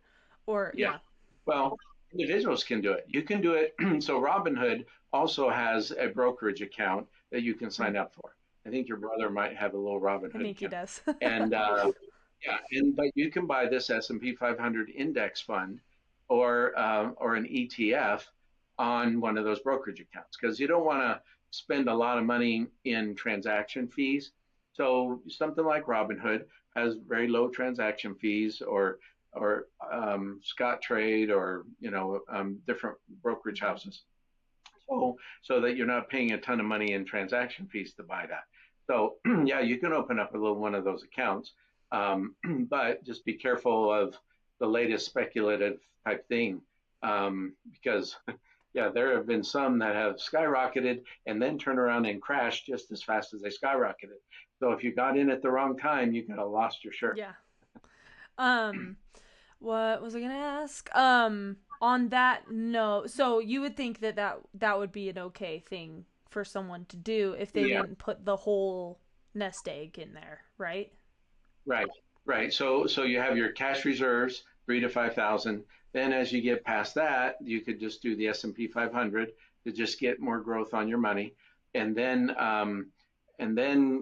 yeah. well, individuals can do it. You can do it. So Robinhood also has a brokerage account that you can Hmm. sign up for. I think your brother might have a little I Robinhood think he account, does. and yeah, and but you can buy this S&P 500 index fund or an ETF on one of those brokerage accounts, because you don't want to spend a lot of money in transaction fees. So something like Robinhood has very low transaction fees, or Scottrade, or different brokerage Mhm. houses. So that you're not paying a ton of money in transaction fees to buy that. So yeah, you can open up a little one of those accounts, but just be careful of the latest speculative type thing, because yeah, there have been some that have skyrocketed and then turn around and crash just as fast as they skyrocketed. So if you got in at the wrong time, you could have lost your shirt. Yeah. Um, what was I gonna ask? On that note, so you would think that that would be an okay thing for someone to do if they Yeah. didn't put the whole nest egg in there, right? Right, right. So you have your cash reserves, 3 to 5,000. Then as you get past that, you could just do the S&P 500 to just get more growth on your money, and then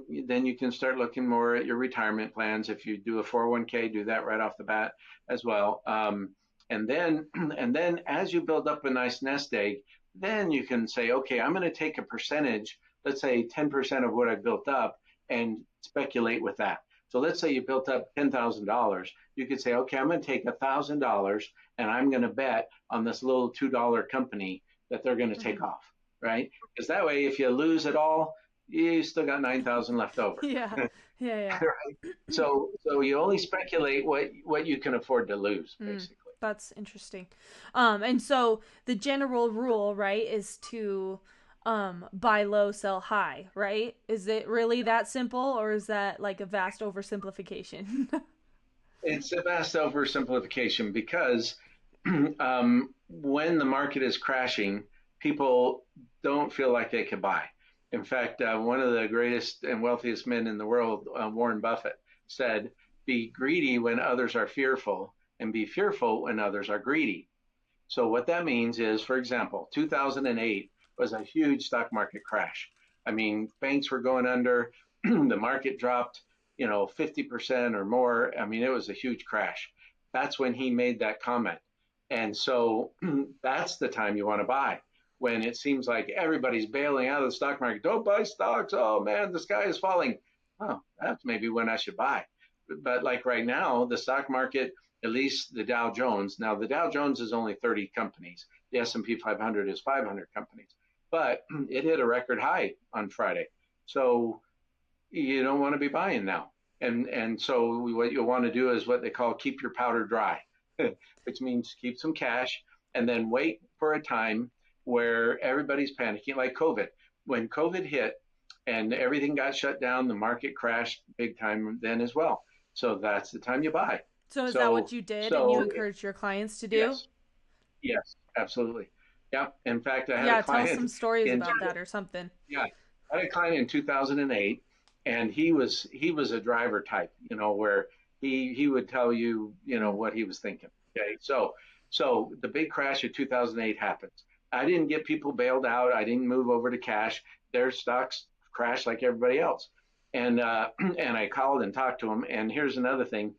you can start looking more at your retirement plans. If you do a 401k, do that right off the bat as well. And then and then as you build up a nice nest egg, then you can say, okay, I'm going to take a percentage, let's say 10% of what I built up, and speculate with that. So let's say you built up $10,000. You could say, okay, I'm going to take $1,000 and I'm going to bet on this little $2 company that they're going to Mm-hmm. take off, right? Because that way, if you lose it all, you still got 9,000 left over. Yeah, yeah, Right? So you only speculate what you can afford to lose, yeah. basically. That's interesting. And so the general rule, right, is to buy low, sell high, right? Is it really that simple, or is that like a vast oversimplification? It's a vast oversimplification, because when the market is crashing, people don't feel like they can buy. In fact, one of the greatest and wealthiest men in the world, Warren Buffett, said, be greedy when others are fearful, and be fearful when others are greedy. So what that means is, for example, 2008 was a huge stock market crash. I mean, banks were going under, the market dropped, 50% or more. I mean, it was a huge crash. That's when he made that comment. And so that's the time you want to buy, when it seems like everybody's bailing out of the stock market. Don't buy stocks. Oh man, the sky is falling. Oh, that's maybe when I should buy. But like right now, the stock market, at least the Dow Jones. Now the Dow Jones is only 30 companies. The S&P 500 is 500 companies, but it hit a record high on Friday. So you don't want to be buying now. And so what you'll want to do is what they call keep your powder dry, which means keep some cash and then wait for a time where everybody's panicking, like COVID. When COVID hit and everything got shut down, the market crashed big time then as well. So that's the time you buy. So is that what So you did and you so encouraged your clients to do? yes, yes, absolutely. Yeah. In fact, I had a Yeah, tell some client stories in about that or something. yeah, I had a client in 2008, and he was a driver type, where he would tell you, Mm. what he was thinking. Okay, so the big crash of 2008 happens. I didn't get people bailed out. I didn't move over to cash. Their stocks crashed like everybody else, and and I called and talked to them. And here's another thing: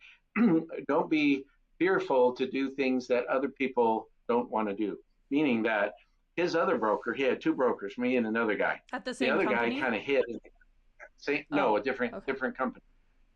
don't be fearful to do things that other people don't want to do. Meaning that his other broker, he had two brokers, me and another guy. At the The same other guy company? kind of hid, say no, Oh, a different okay. different company.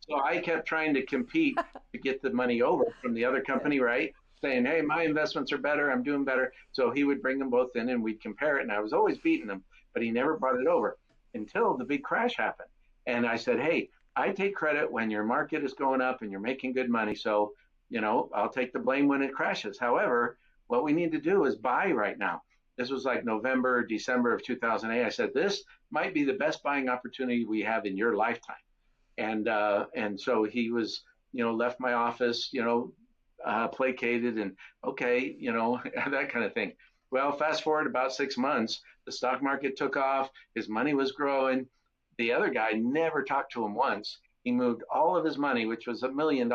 So I kept trying to compete to get the money over from the other Yeah. company, right? Saying, hey, my investments are better, I'm doing better. So he would bring them both in and we'd compare it, and I was always beating him. but he never brought it over until the big crash happened. And I said, hey, I take credit when your market is going up and you're making good money. So, I'll take the blame when it crashes. However, what we need to do is buy right now. This was like November, December of 2008. I said, this might be the best buying opportunity we have in your lifetime. And so he was, left my office, placated and okay, that kind of thing. Well, fast forward about 6 months, the stock market took off. His money was growing. The other guy never talked to him once. He moved all of his money, which was $1 million,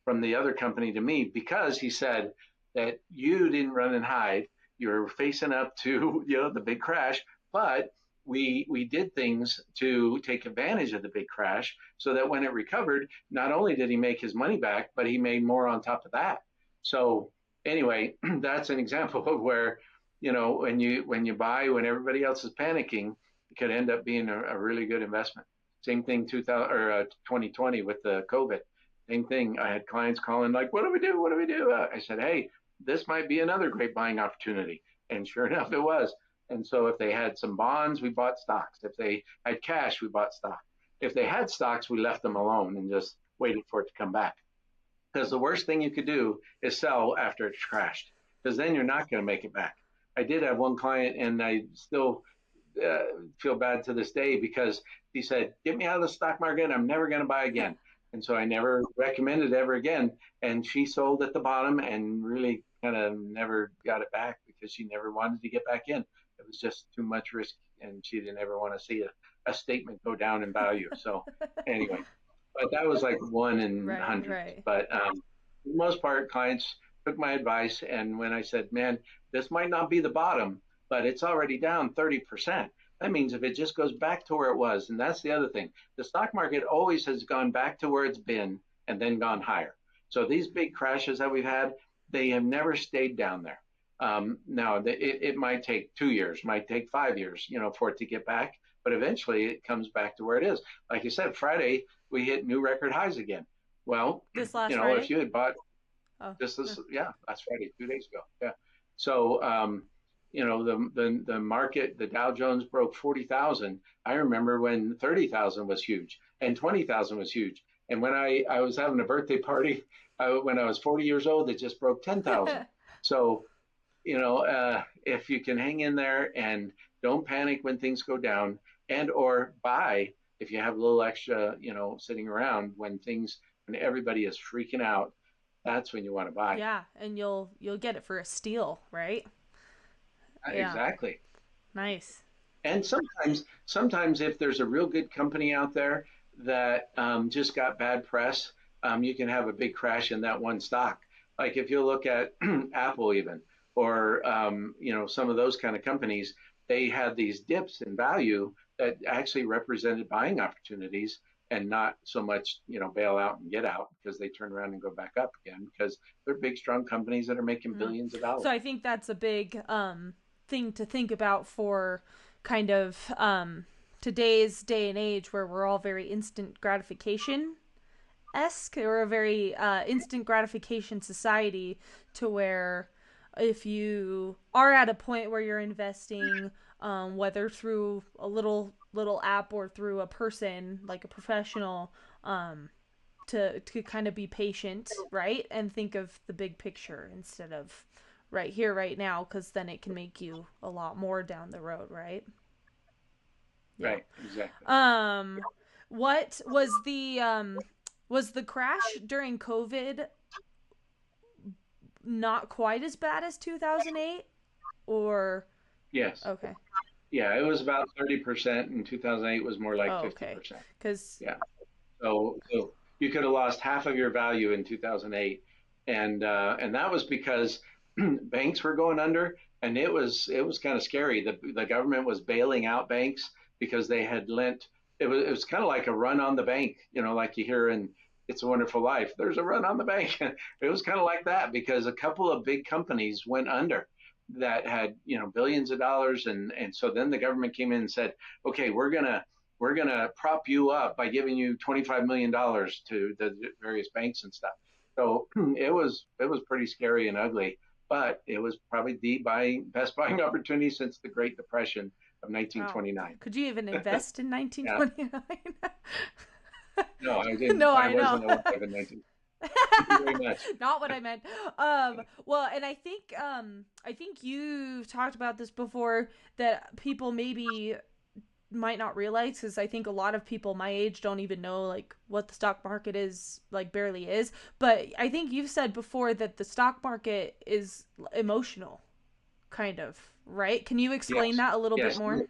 from the other company to me because he said that you didn't run and hide. You're facing up to the big crash, but we did things to take advantage of the big crash so that when it recovered, not only did he make his money back, but he made more on top of that. So anyway, that's an example of where, when you buy when everybody else is panicking, it could end up being a really good investment. Same thing 2020 with the COVID. Same thing. I had clients calling like, what do we do? What do we do? I said, hey, this might be another great buying opportunity. And sure enough, it was. And so if they had some bonds, we bought stocks. If they had cash, we bought stock. If they had stocks, we left them alone and just waited for it to come back. Because the worst thing you could do is sell after it's crashed, because then you're not going to make it back. I did have one client, and I still feel bad to this day because he said, get me out of the stock market. I'm never going to buy again. And so I never recommended ever again. And she sold at the bottom and really kind of never got it back because she never wanted to get back in. It was just too much risk, and she didn't ever want to see a statement go down in value. So anyway, but that was like one in hundreds. Right. But for the most part, clients took my advice. And when I said, man, this might not be the bottom, but it's already down 30%. That means if it just goes back to where it was, and that's the other thing, the stock market always has gone back to where it's been and then gone higher. So these big crashes that we've had, they have never stayed down there. Now, it might take 2 years, might take 5 years, for it to get back, but eventually it comes back to where it is. Like you said, Friday, we hit new record highs again. Well, this last Friday? if you had bought last Friday, 2 days ago. Yeah. So, the market, the Dow Jones broke 40,000. I remember when 30,000 was huge and 20,000 was huge. And when I was having a birthday party, when I was 40 years old, it just broke 10,000. So, if you can hang in there and don't panic when things go down, and or buy if you have a little extra, sitting around when everybody is freaking out, that's when you want to buy. Yeah, and you'll get it for a steal, right? Yeah. Exactly. Nice. And sometimes if there's a real good company out there that just got bad press, you can have a big crash in that one stock. Like if you look at Apple even, or some of those kind of companies, they had these dips in value that actually represented buying opportunities and not so much, bail out and get out, because they turn around and go back up again because they're big, strong companies that are making billions of dollars. So I think that's a big thing to think about for kind of today's day and age where we're all very instant gratification-esque, or a very instant gratification society, to where if you are at a point where you're investing, whether through a little app or through a person like a professional, to kind of be patient, right, and think of the big picture instead of right here, right now, because then it can make you a lot more down the road, right? Yeah. Right, exactly. What was the crash during COVID not quite as bad as 2008, or? Yes. Okay. Yeah, it was about 30%. In 2008 was more like 50%. Okay. Because so you could have lost half of your value in 2008, and that was because banks were going under, and it was kind of scary. The government was bailing out banks because they had lent. It was kind of like a run on the bank, like you hear in It's a Wonderful Life. There's a run on the bank. It was kind of like that because a couple of big companies went under that had billions of dollars, and so then the government came in and said, okay, we're gonna prop you up by giving you $25 million to the various banks and stuff. So it was pretty scary and ugly, but it was probably the best buying opportunity since the Great Depression of Wow. 1929. Could you even invest in Yeah, 1929? no, I didn't. No, I I know. wasn't alive in 19. Thank you very much. Not what I meant. Well, and I think you've talked about this before, that people maybe might not realize, because I think a lot of people my age don't even know like what the stock market is, like barely is. But I think you've said before that the stock market is emotional, kind of, right? Can you explain Yes, that a little bit yes, more?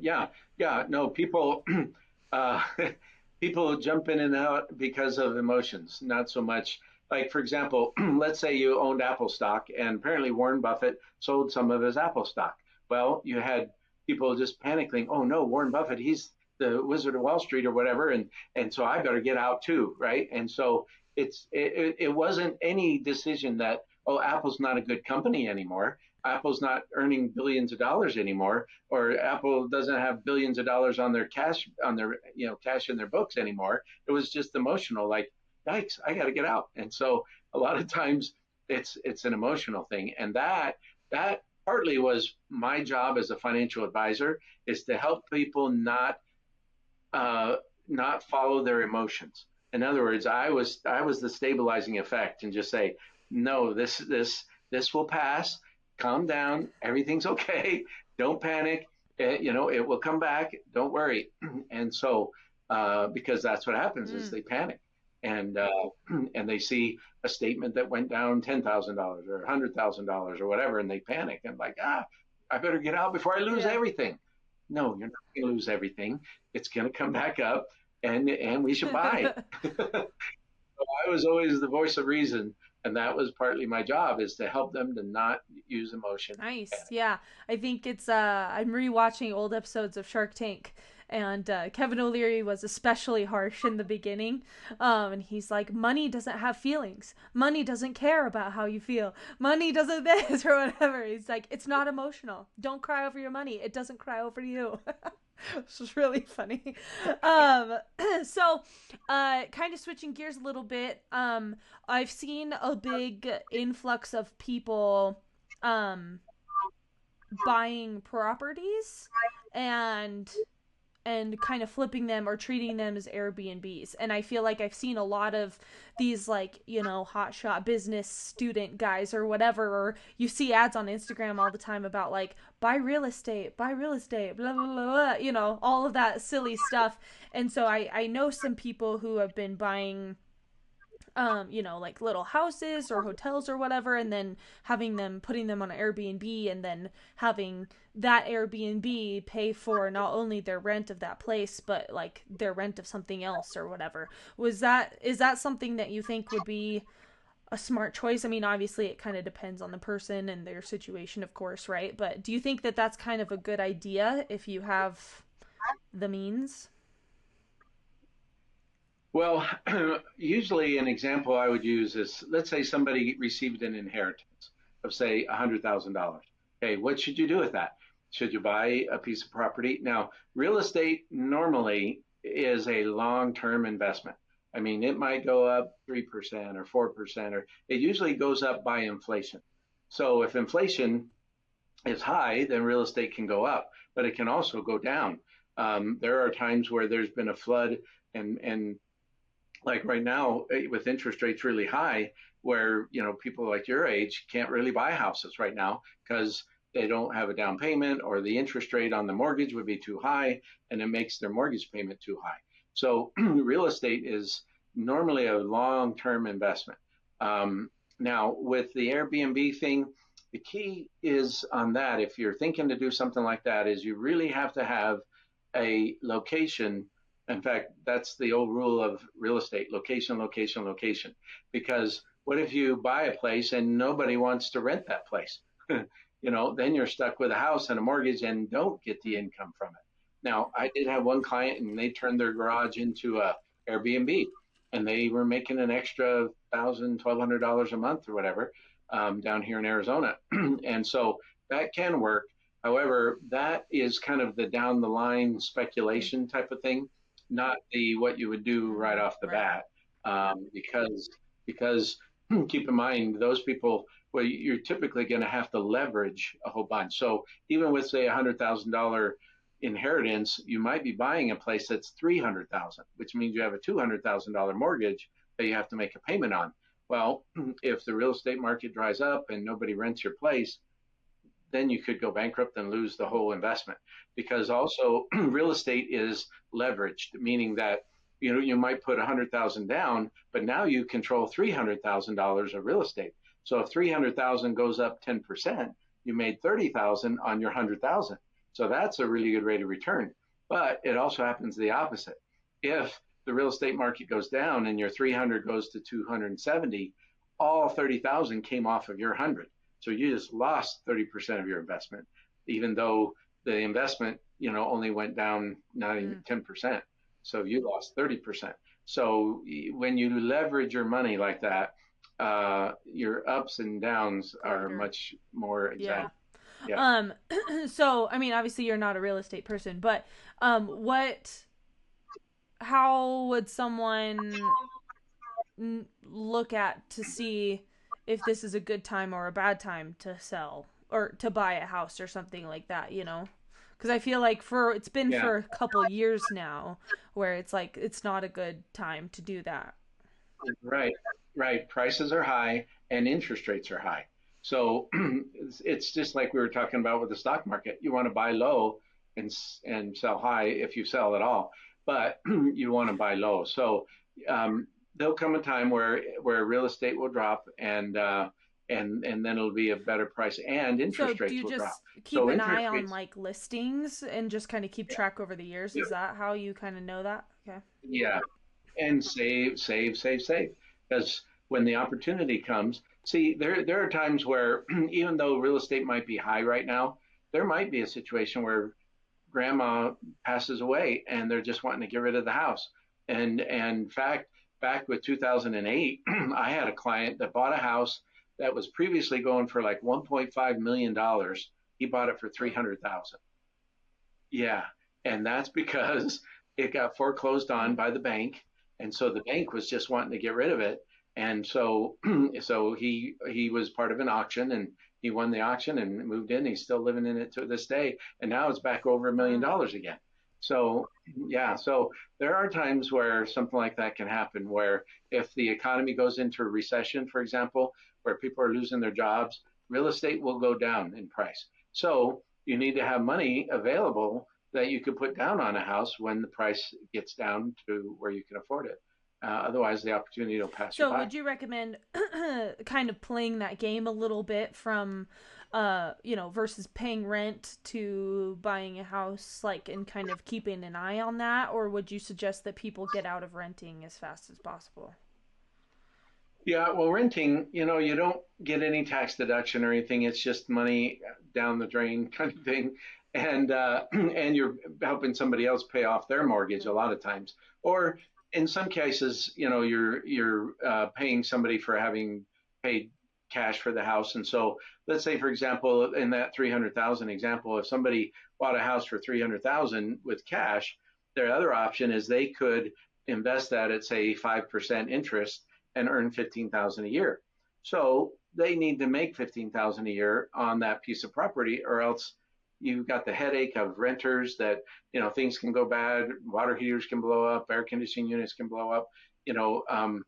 yeah, yeah. No, people, uh, people jump in and out because of emotions, not so much. Like, for example, let's say you owned Apple stock, and apparently Warren Buffett sold some of his Apple stock. Well, you had people just panicking. Oh no, Warren Buffett, he's the Wizard of Wall Street or whatever, and so I better get out too, right? And so it wasn't any decision that, oh, Apple's not a good company anymore. Apple's not earning billions of dollars anymore, or Apple doesn't have billions of dollars on their cash, on their, cash in their books anymore. It was just emotional, like, yikes, I got to get out. And so a lot of times it's an emotional thing, and that partly was my job as a financial advisor, is to help people uh, not follow their emotions. In other words, I was the stabilizing effect, and just say, no, this will pass. Calm down. Everything's okay. Don't panic. It will come back. Don't worry. And so, because that's what happens, is Mm. they panic, and and they see a statement that went down $10,000 or $100,000 or whatever, and they panic and like, I better get out before I lose Yeah. everything. No, you're not going to lose everything. It's going to come back up, and we should buy. So I was always the voice of reason, and that was partly my job, is to help them to not use emotion and Nice. panic. Yeah. I think it's I'm rewatching old episodes of Shark Tank, and Kevin O'Leary was especially harsh in the beginning. And he's like, money doesn't have feelings. Money doesn't care about how you feel. Money doesn't this or whatever. He's like, it's not emotional. Don't cry over your money. It doesn't cry over you. This is really funny. Um, so, kind of switching gears a little bit. I've seen a big influx of people um buying properties and kind of flipping them or treating them as Airbnbs. And I feel like I've seen a lot of these, like, hotshot business student guys or whatever, or you see ads on Instagram all the time about like buy real estate, blah blah blah, blah, all of that silly stuff. And so I know some people who have been buying like little houses or hotels or whatever, and then putting them on Airbnb, and then having that Airbnb pay for not only their rent of that place, but like their rent of something else or whatever. Is that something that you think would be a smart choice? I mean, obviously it kind of depends on the person and their situation, of course, right? But do you think that that's kind of a good idea if you have the means? Well, usually an example I would use is, let's say somebody received an inheritance of, say, $100,000. Okay, what should you do with that? Should you buy a piece of property? Now, real estate normally is a long-term investment. I mean, it might go up 3% or 4%, or it usually goes up by inflation. So if inflation is high, then real estate can go up, but it can also go down. There are times where there's been a flood, and like right now, with interest rates really high, where people like your age can't really buy houses right now because they don't have a down payment, or the interest rate on the mortgage would be too high, and it makes their mortgage payment too high. So real estate is normally a long-term investment. Now with the Airbnb thing, the key is on that, if you're thinking to do something like that, is you really have to have a location. In fact, that's the old rule of real estate: location, location, location. Because what if you buy a place and nobody wants to rent that place? Then you're stuck with a house and a mortgage and don't get the income from it. Now, I did have one client, and they turned their garage into a Airbnb, and they were making an extra $1,000, $1,200 a month or whatever, down here in Arizona. And so that can work. However, that is kind of the down the line speculation type of thing, not the what you would do right Mm-hmm. off the Right. bat, because keep in mind those people, well, you're typically going to have to leverage a whole bunch. So even with say $100,000 inheritance, you might be buying a place that's 300,000, which means you have a $200,000 mortgage that you have to make a payment on. Well, if the real estate market dries up and nobody rents your place, then you could go bankrupt and lose the whole investment. Because also real estate is leveraged, meaning that you might put 100,000 down, but now you control $300,000 of real estate. So if 300,000 goes up 10%, you made 30,000 on your 100,000. So that's a really good rate of return. But it also happens the opposite. If the real estate market goes down and your 300 goes to 270, all 30,000 came off of your 100. So you just lost 30% of your investment, even though the investment, only went down not even 10%. So you lost 30%. So when you leverage your money like that, your ups and downs are much more exact. Yeah. So I mean, obviously you're not a real estate person, but how would someone look at to see if this is a good time or a bad time to sell or to buy a house or something like that, because I feel like it's been Yeah. for a couple years now where it's like it's not a good time to do that. Right, right. Prices are high and interest rates are high. So it's just like we were talking about with the stock market. You want to buy low and sell high if you sell at all, but you want to buy low. So there'll come a time where real estate will drop and then it'll be a better price and So interest do rates you will drop. just keep So an interest eye on rates, like listings and just kind of keep track over the years? yeah, Is that how you kind of know that? Okay. yeah, and save, save, save, save. Because when the opportunity comes, see, there are times where even though real estate might be high right now, there might be a situation where grandma passes away and they're just wanting to get rid of the house. And in fact, back with 2008, I had a client that bought a house that was previously going for like $1.5 million. He bought it for 300,000. Yeah, and that's because it got foreclosed on by the bank, and so the bank was just wanting to get rid of it, and so so he was part of an auction, and he won the auction and moved in. He's still living in it to this day, and now it's back over $1 million Wow. again. So yeah, so there are times where something like that can happen, where if the economy goes into a recession, for example, where people are losing their jobs, real estate will go down in price. So you need to have money available that you could put down on a house when the price gets down to where you can afford it. Otherwise, the opportunity will pass you So by. would you recommend kind of playing that game a little bit from versus paying rent to buying a house like and kind of keeping an eye on that, or would you suggest that people get out of renting as fast as possible? Yeah, well, renting, you don't get any tax deduction or anything. It's just money down the drain kind of thing, and and you're helping somebody else pay off their mortgage a lot of times. Or in some cases, you're paying somebody for having paid cash for the house. And so, let's say, for example, in that 300,000 example, if somebody bought a house for 300,000 with cash, their other option is they could invest that at say 5% interest and earn 15,000 a year. So they need to make 15,000 a year on that piece of property, or else you've got the headache of renters that things can go bad, water heaters can blow up, air conditioning units can blow up. You know,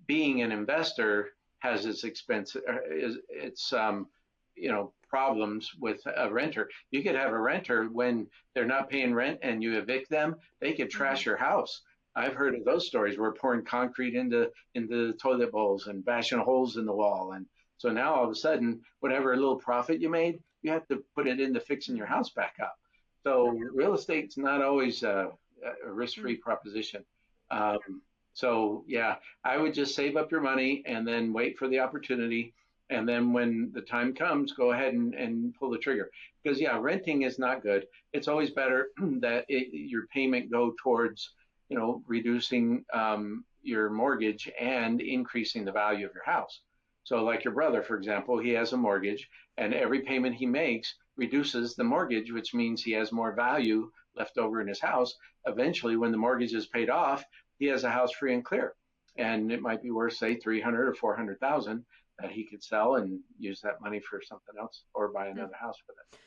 being an investor has its expense, its problems with a renter. You could have a renter when they're not paying rent and you evict them, they could Mm-hmm. trash your house. I've heard of those stories where pouring concrete into the toilet bowls and bashing holes in the wall, and so now all of a sudden, whatever little profit you made, you have to put it into fixing your house back up. So real estate's not always a risk-free proposition. Um, so yeah, I would just save up your money and then wait for the opportunity. And then when the time comes, go ahead and pull the trigger. Because yeah, renting is not good. It's always better that your payment go towards, reducing your mortgage and increasing the value of your house. So like your brother, for example, he has a mortgage and every payment he makes reduces the mortgage, which means he has more value left over in his house. Eventually, when the mortgage is paid off, he has a house free and clear. and it might be worth, say, 300 or 400,000 that he could sell and use that money for something else or buy Mm, another house with it.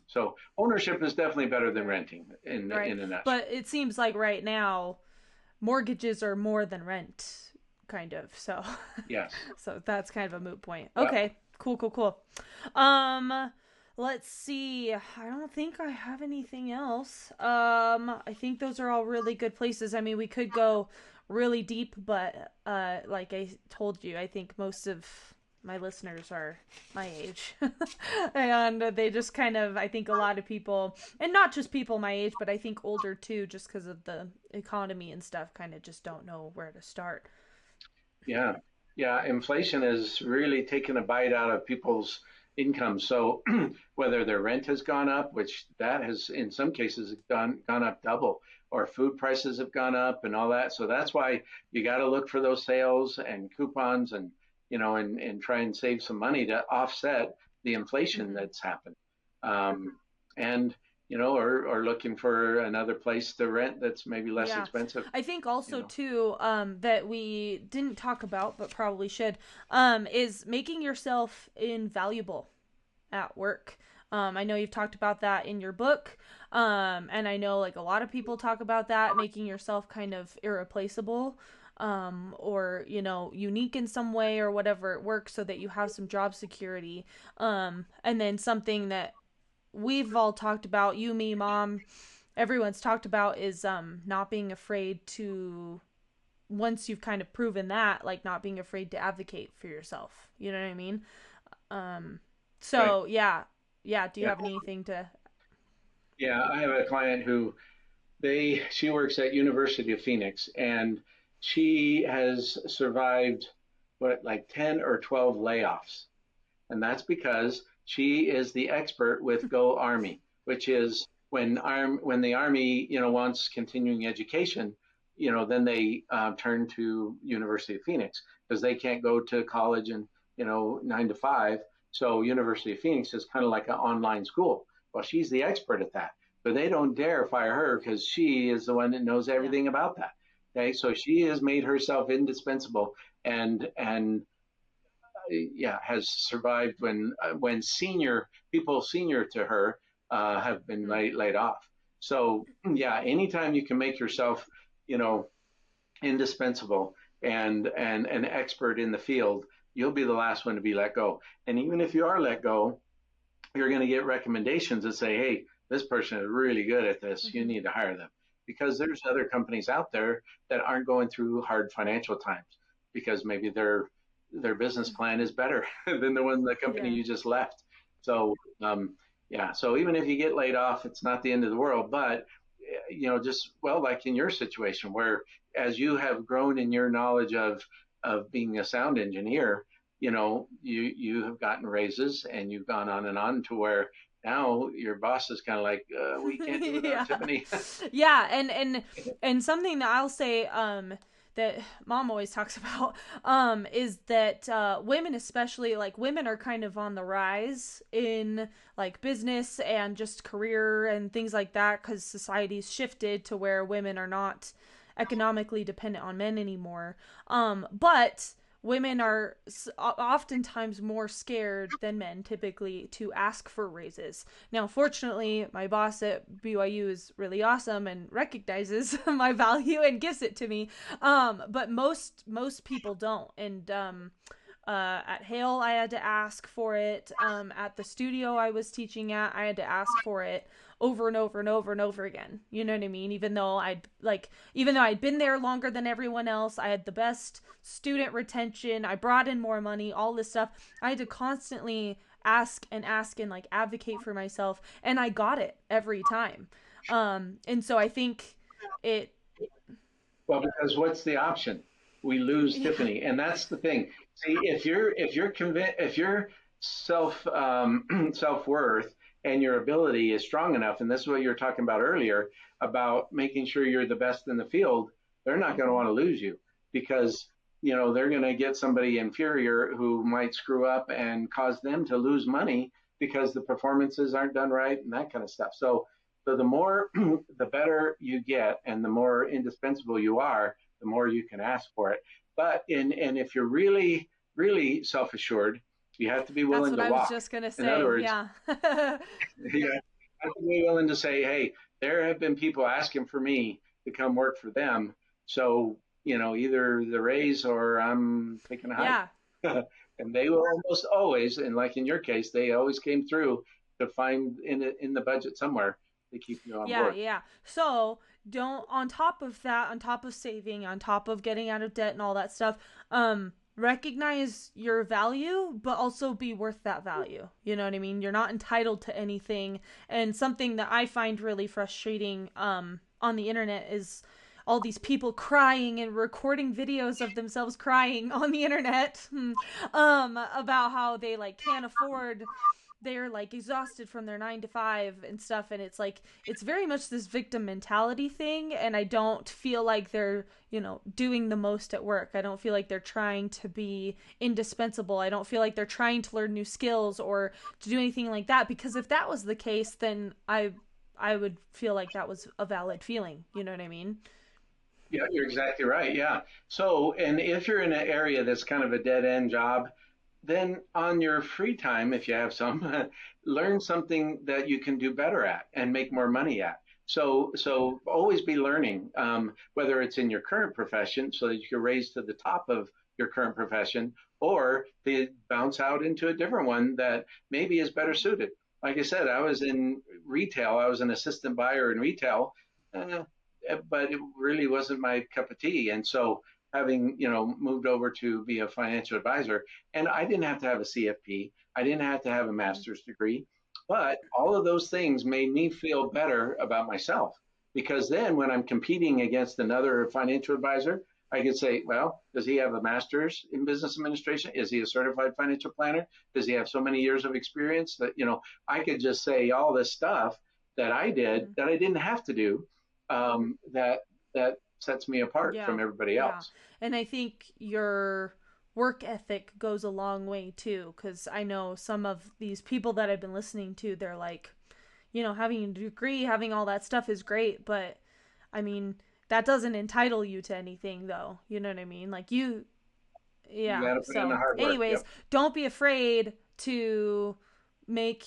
So ownership is definitely better than renting right. in a nutshell. But it seems like right now mortgages are more than rent, kind of. So, Yes. so that's kind of a moot point. Well, Okay, cool, cool, cool. Um, let's see. I don't think I have anything else. I think those are all really good places. I mean, we could go really deep, but like I told you, I think most of my listeners are my age. And they just kind of, I think a lot of people, and not just people my age, but I think older too, just because of the economy and stuff, kind of just don't know where to start. yeah. Yeah. Inflation has really taken a bite out of people's income. So whether their rent has gone up, which that has in some cases gone up double, or food prices have gone up and all that. So that's why you got to look for those sales and coupons and, and try and save some money to offset the inflation Mm-hmm. that's happened. Um, and, or looking for another place to rent that's maybe less Yeah. expensive, I think you also know. too, that we didn't talk about but probably should, is making yourself invaluable at work. I know you've talked about that in your book. And I know like a lot of people talk about that, making yourself kind of irreplaceable, or, unique in some way or whatever it works so that you have some job security. And then something that we've all talked about, you, me, mom, everyone's talked about is not being afraid to, once you've kind of proven that, like not being afraid to advocate for yourself. You know what I mean? Um Right. so yeah. Yeah, do you Yeah. have anything to? Yeah. I have a client who she works at University of Phoenix, and she has survived what, like 10 or 12 layoffs. And that's because she is the expert with Go Army, which is when the Army, wants continuing education, then they turn to University of Phoenix because they can't go to college and, 9 to 5. So University of Phoenix is kind of like an online school. Well, she's the expert at that, but they don't dare fire her because she is the one that knows Yeah. everything about that. Okay, so she has made herself indispensable, and yeah, has survived when senior to her have been Hmm. laid off. So yeah, anytime you can make yourself, you know, indispensable and an expert in the field, you'll be the last one to be let go. And even if you are let go, you're going to get recommendations that say, hey, this person is really good at this. You Hmm. need to hire them. Because there's other companies out there that aren't going through hard financial times because maybe their business plan is better than the company Yeah. you just left. So yeah, so even if you get laid off, it's not the end of the world. But just, well, like in your situation, where as you have grown in your knowledge of being a sound engineer, you have gotten raises and you've gone on and on to where now your boss is kind of like, we can't do without Yeah. Tiffany. Yeah, and something that I'll say, that mom always talks about, is that women, especially, like women are kind of on the rise in like business and just career and things like that, because society's shifted to where women are not economically dependent on men anymore. But women are oftentimes more scared than men typically to ask for raises. Now, fortunately, my boss at BYU is really awesome and recognizes my value and gives it to me. But most people don't. And at Hale, I had to ask for it. At the studio I was teaching at, I had to ask for it over and over and over and over again. You know what I mean? Even though I'd been there longer than everyone else, I had the best student retention, I brought in more money, all this stuff. I had to constantly ask and like advocate for myself, and I got it every time. And so I think it. Well, because what's the option? We lose Yeah. Tiffany, and that's the thing. See, if you're convinced, if your self worth and your ability is strong enough, and this is what you were talking about earlier about making sure you're the best in the field, they're not going to Mm-hmm. want to lose you because they're going to get somebody inferior who might screw up and cause them to lose money because the performances aren't done right and that kind of stuff. So the more, the better you get, and the more indispensable you are, the more you can ask for it. But and if you're really, really self-assured, you have to be That's willing what to I was walk. just gonna In other say. words, Yeah. you have to be willing to say, hey, there have been people asking for me to come work for them. So, either the raise or I'm taking a hike. Yeah. And they will almost always, and like in your case, they always came through to find in the budget somewhere to keep you on Yeah, board. yeah. So don't, on top of that, on top of saving, on top of getting out of debt and all that stuff, recognize your value, but also be worth that value. You know what I mean? You're not entitled to anything. And something that I find really frustrating on the internet is all these people crying and recording videos of themselves crying on the internet about how they like can't afford, they're like exhausted from their 9 to 5 and stuff, and it's like it's very much this victim mentality thing, and I don't feel like they're doing the most at work. I don't feel like they're trying to be indispensable. I don't feel like they're trying to learn new skills or to do anything like that, because if that was the case, then I would feel like that was a valid feeling. You know what I mean? Yeah, you're exactly right. Yeah. So, and if you're in an area that's kind of a dead end job, then on your free time, if you have some, learn something that you can do better at and make more money at. So always be learning, whether it's in your current profession, so that you can raise to the top of your current profession, or to bounce out into a different one that maybe is better suited. Like I said, I was in retail. I was an assistant buyer in retail, uh, but it really wasn't my cup of tea. And so having, moved over to be a financial advisor, and I didn't have to have a CFP. I didn't have to have a master's degree, but all of those things made me feel better about myself, because then when I'm competing against another financial advisor, I could say, well, does he have a master's in business administration? Is he a certified financial planner? Does he have so many years of experience that, I could just say all this stuff that I did Mm-hmm. that I didn't have to do, that sets me apart Yeah, from everybody yeah. else. And I think your work ethic goes a long way too, because I know some of these people that I've been listening to, they're like, having a degree, having all that stuff is great, but I mean, that doesn't entitle you to anything, though. You know what I mean? Like, You yeah. got to put in the So, hard work. anyways, Yep. don't be afraid to make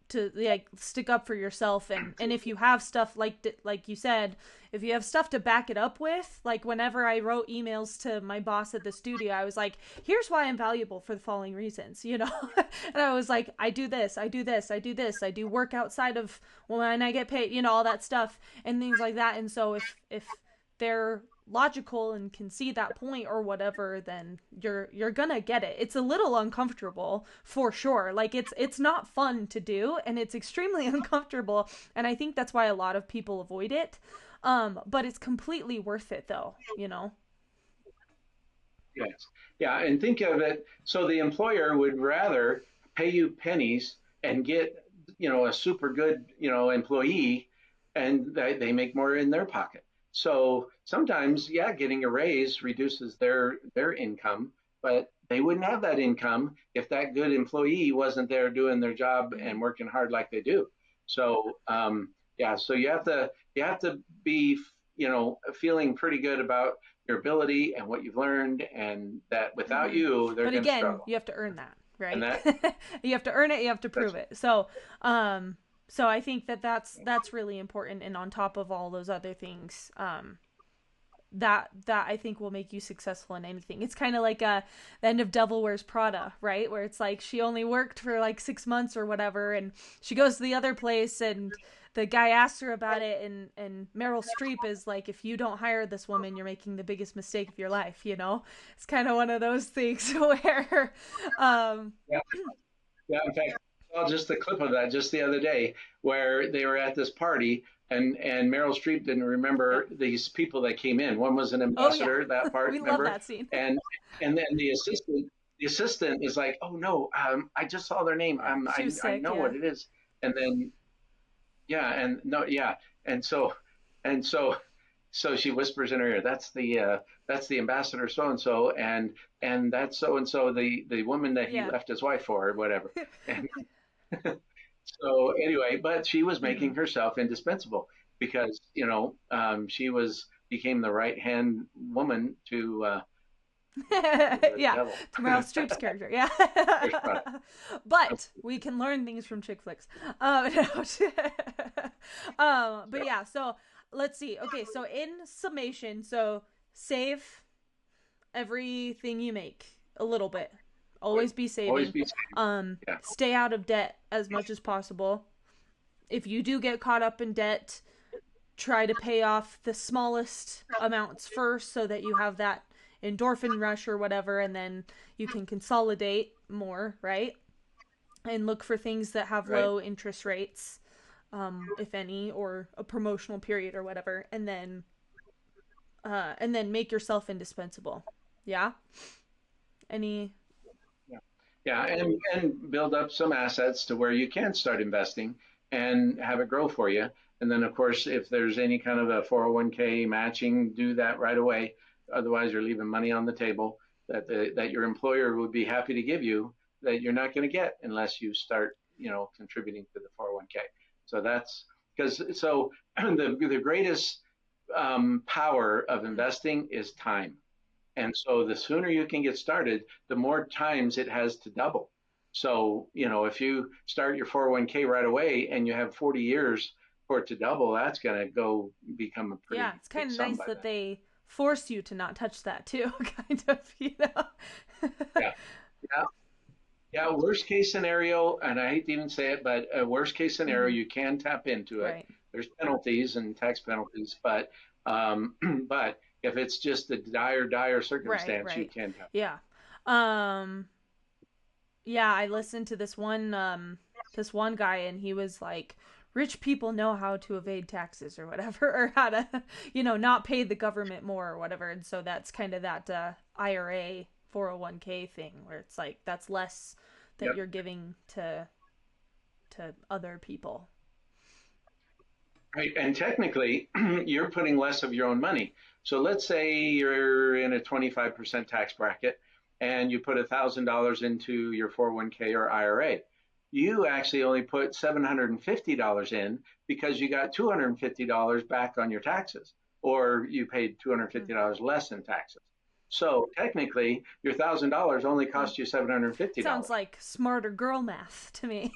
to like stick up for yourself, and if you have stuff like you said, if you have stuff to back it up with, like whenever I wrote emails to my boss at the studio, I was like, here's why I'm valuable for the following reasons, and I was like, I do this, I do this, I do this, I do work outside of when I get paid, all that stuff and things like that. And so if they're logical and can see that point or whatever, then you're gonna get it. It's a little uncomfortable for sure. Like it's not fun to do, and it's extremely uncomfortable, and I think that's why a lot of people avoid it. But it's completely worth it though. Yes. Yeah. And think of it. So the employer would rather pay you pennies and get, a super good, employee, and they make more in their pocket. So sometimes, yeah, getting a raise reduces their income, but they wouldn't have that income if that good employee wasn't there doing their job Mm-hmm. and working hard like they do. So yeah, so you have to be, feeling pretty good about your ability and what you've learned, and that without Mm-hmm. you, they're But going to again, struggle. you have to earn that, And right? that You have to earn it. You have to that's prove it. Um, so I think that that's really important. And on top of all those other things, that I think will make you successful in anything. It's kind of like the end of Devil Wears Prada, right? Where it's like she only worked for like 6 months or whatever, and she goes to the other place, and the guy asks her about it, and Meryl Streep is like, if you don't hire this woman, you're making the biggest mistake of your life. It's kind of one of those things where, um, yeah, yeah. In fact, I saw just a clip of that just the other day where they were at this party, and Meryl Streep didn't yeah, remember these people that came in. One was an oh yeah, ambassador, that part, we love remember? that scene. And then the assistant is like, oh no, I just saw their name. Yeah, she was I sick. know Yeah. what it is. And then yeah, and no, yeah, and so and so so she whispers in her ear, that's the ambassador so and so, and that's so and so, the woman that he Yeah. left his wife for or whatever. And so anyway, but she was Mm-hmm. making herself indispensable because she was became the right hand woman to the Yeah, devil. to Meryl Streep's character. Yeah, but we can learn things from chick flicks. No. But yeah. So let's see. Okay, so in summation, so save everything you make a little bit. Always be Always saving. be safe. Yeah. Stay out of debt as much as possible. If you do get caught up in debt, try to pay off the smallest amounts first so that you have that endorphin rush or whatever, and then you can consolidate more, right? And look for things that have Right. low interest rates, if any, or a promotional period or whatever, and then make yourself indispensable. Yeah. Any? Yeah. Yeah, and build up some assets to where you can start investing and have it grow for you. And then, of course, if there's any kind of a 401k matching, do that right away. Otherwise, you're leaving money on the table that your employer would be happy to give you that you're not going to get unless you start, contributing to the 401k. So that's because the greatest power of investing is time. And so the sooner you can get started, the more times it has to double. So, if you start your 401k right away and you have 40 years for it to double, that's going to go become a Yeah, pretty it's big kind of sum nice by that then. they force you to not touch that too, kind of. Yeah. Yeah. Yeah. Worst case scenario, and I hate to even say it, but a worst case scenario, Hmm. you can tap into it. Right. There's penalties and tax penalties, but, but if it's just a dire Right, circumstance, you right. can tap. Yeah. Um yeah, I listened to this one guy, and he was like, rich people know how to evade taxes or whatever, or how to, not pay the government more or whatever. And so that's kind of that IRA 401k thing where it's like that's less that Yep. you're giving to other people. Right. And technically, you're putting less of your own money. So let's say you're in a 25% tax bracket and you put $1,000 into your 401k or IRA. You actually only put $750 in because you got $250 back on your taxes, or you paid Mm. $250 less in taxes. So technically, your $1,000 only Hmm. cost you $750. Sounds like smarter girl math to me.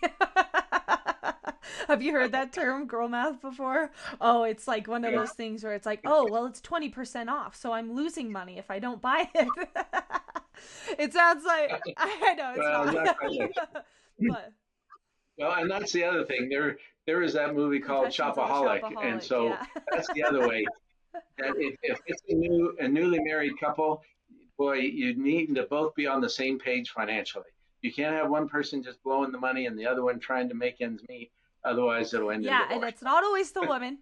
Have you heard that term, girl math, before? Oh, it's like one of Yeah. those things where it's like, oh, well, it's 20% off, so I'm losing money if I don't buy it. It sounds like, I know it's Well, not quite like not. But well, and that's the other thing. There is that movie called Confessions of a Shopaholic, and Shopaholic, so yeah. that's the other way. That if it's a newly married couple, boy, you need to both be on the same page financially. You can't have one person just blowing the money and the other one trying to make ends meet. Otherwise, it'll end in Yeah, and divorce. it's not always the woman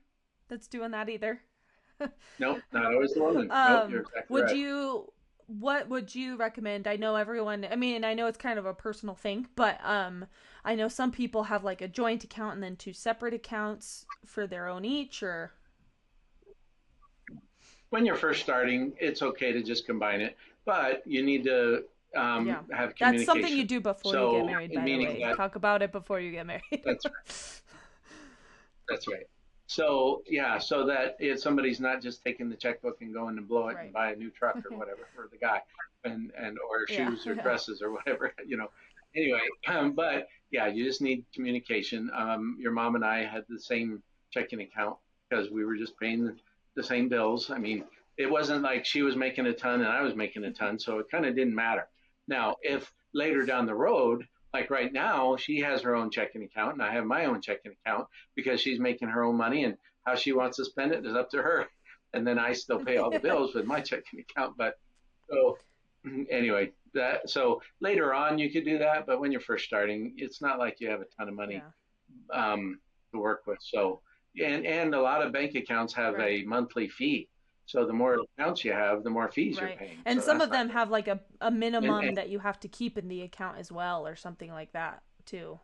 that's doing that either. Nope, not always the woman. Nope, you're exactly Would right. you what would you recommend? I know everyone, I mean, I know it's kind of a personal thing, but I know some people have like a joint account and then two separate accounts for their own each, or When you're first starting, it's okay to just combine it, but you need to yeah. have That's something you communication. do before you get So, married, by the meaning way. that Talk about it before you get married. that's That's right. So yeah, so that if somebody's not just taking the checkbook and going to blow it and Right. buy a new truck or whatever for the guy, and or Yeah, shoes or yeah. dresses or whatever, Anyway, but yeah, you just need communication. Your mom and I had the same checking account because we were just paying the same bills. I mean, it wasn't like she was making a ton and I was making a ton, so it kind of didn't matter. Now, if later down the road, like right now, she has her own checking account and I have my own checking account because she's making her own money and how she wants to spend it is up to her. And then I still pay all the bills with my checking account. But so anyway, that so later on you could do that, but when you're first starting, it's not like you have a ton of money Yeah. to work with. So and a lot of bank accounts have Right. a monthly fee. So the more accounts you have, the more fees you're Right. paying. And So some that's of not them good. have like a minimum And that you have to keep in the account as well, or something like that too.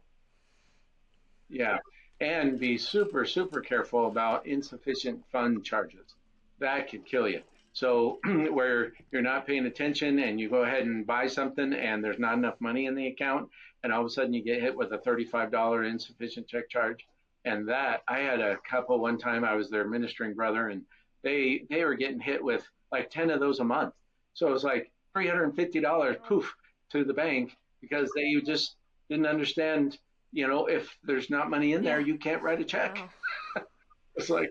yeah, and be super careful about insufficient fund charges. That could kill you. So where you're not paying attention and you go ahead and buy something and there's not enough money in the account, and all of a sudden you get hit with a $35 insufficient check charge. And that I had a couple one time. I was their ministering brother, and they were getting hit with like 10 of those a month. So it was like $350 poof to the bank because they just didn't understand, if there's not money in there, Yeah. you can't write a check. Wow. It's like,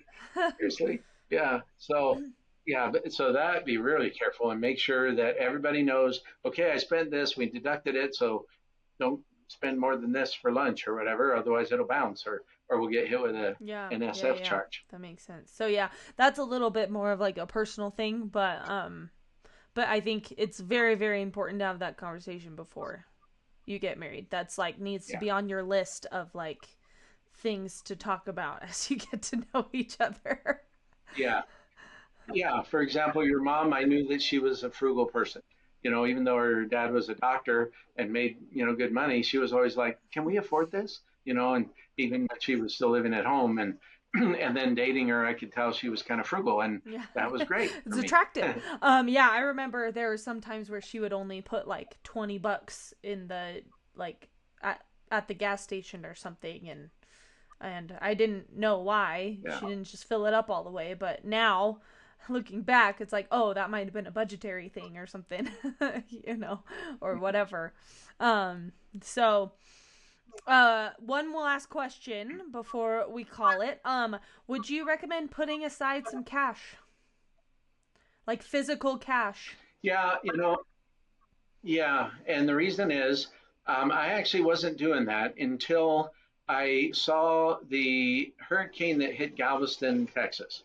seriously. Yeah. So, yeah, so that be really careful and make sure that everybody knows, okay, I spent this, we deducted it, so don't spend more than this for lunch or whatever, otherwise it'll bounce or we'll get hit with Yeah, an yeah, SF yeah. charge. That makes sense. So yeah, that's a little bit more of like a personal thing, but I think it's very, very important to have that conversation before you get married. That's like needs to Yeah. be on your list of like things to talk about as you get to know each other. Yeah. Yeah. For example, your mom, I knew that she was a frugal person. Even though her dad was a doctor and made, good money, she was always like, can we afford this? And even when she was still living at home and and then dating her, I could tell she was kind of frugal and Yeah. that was great for It's me. attractive. Yeah, I remember there were some times where she would only put like $20 in the like at the gas station or something, and I didn't know why. Yeah. She didn't just fill it up all the way, but now looking back, it's like, oh, that might have been a budgetary thing or something, or whatever. Um, so one last question before we call it. Would you recommend putting aside some cash, like physical cash? Yeah. Yeah. And the reason is, I actually wasn't doing that until I saw the hurricane that hit Galveston, Texas.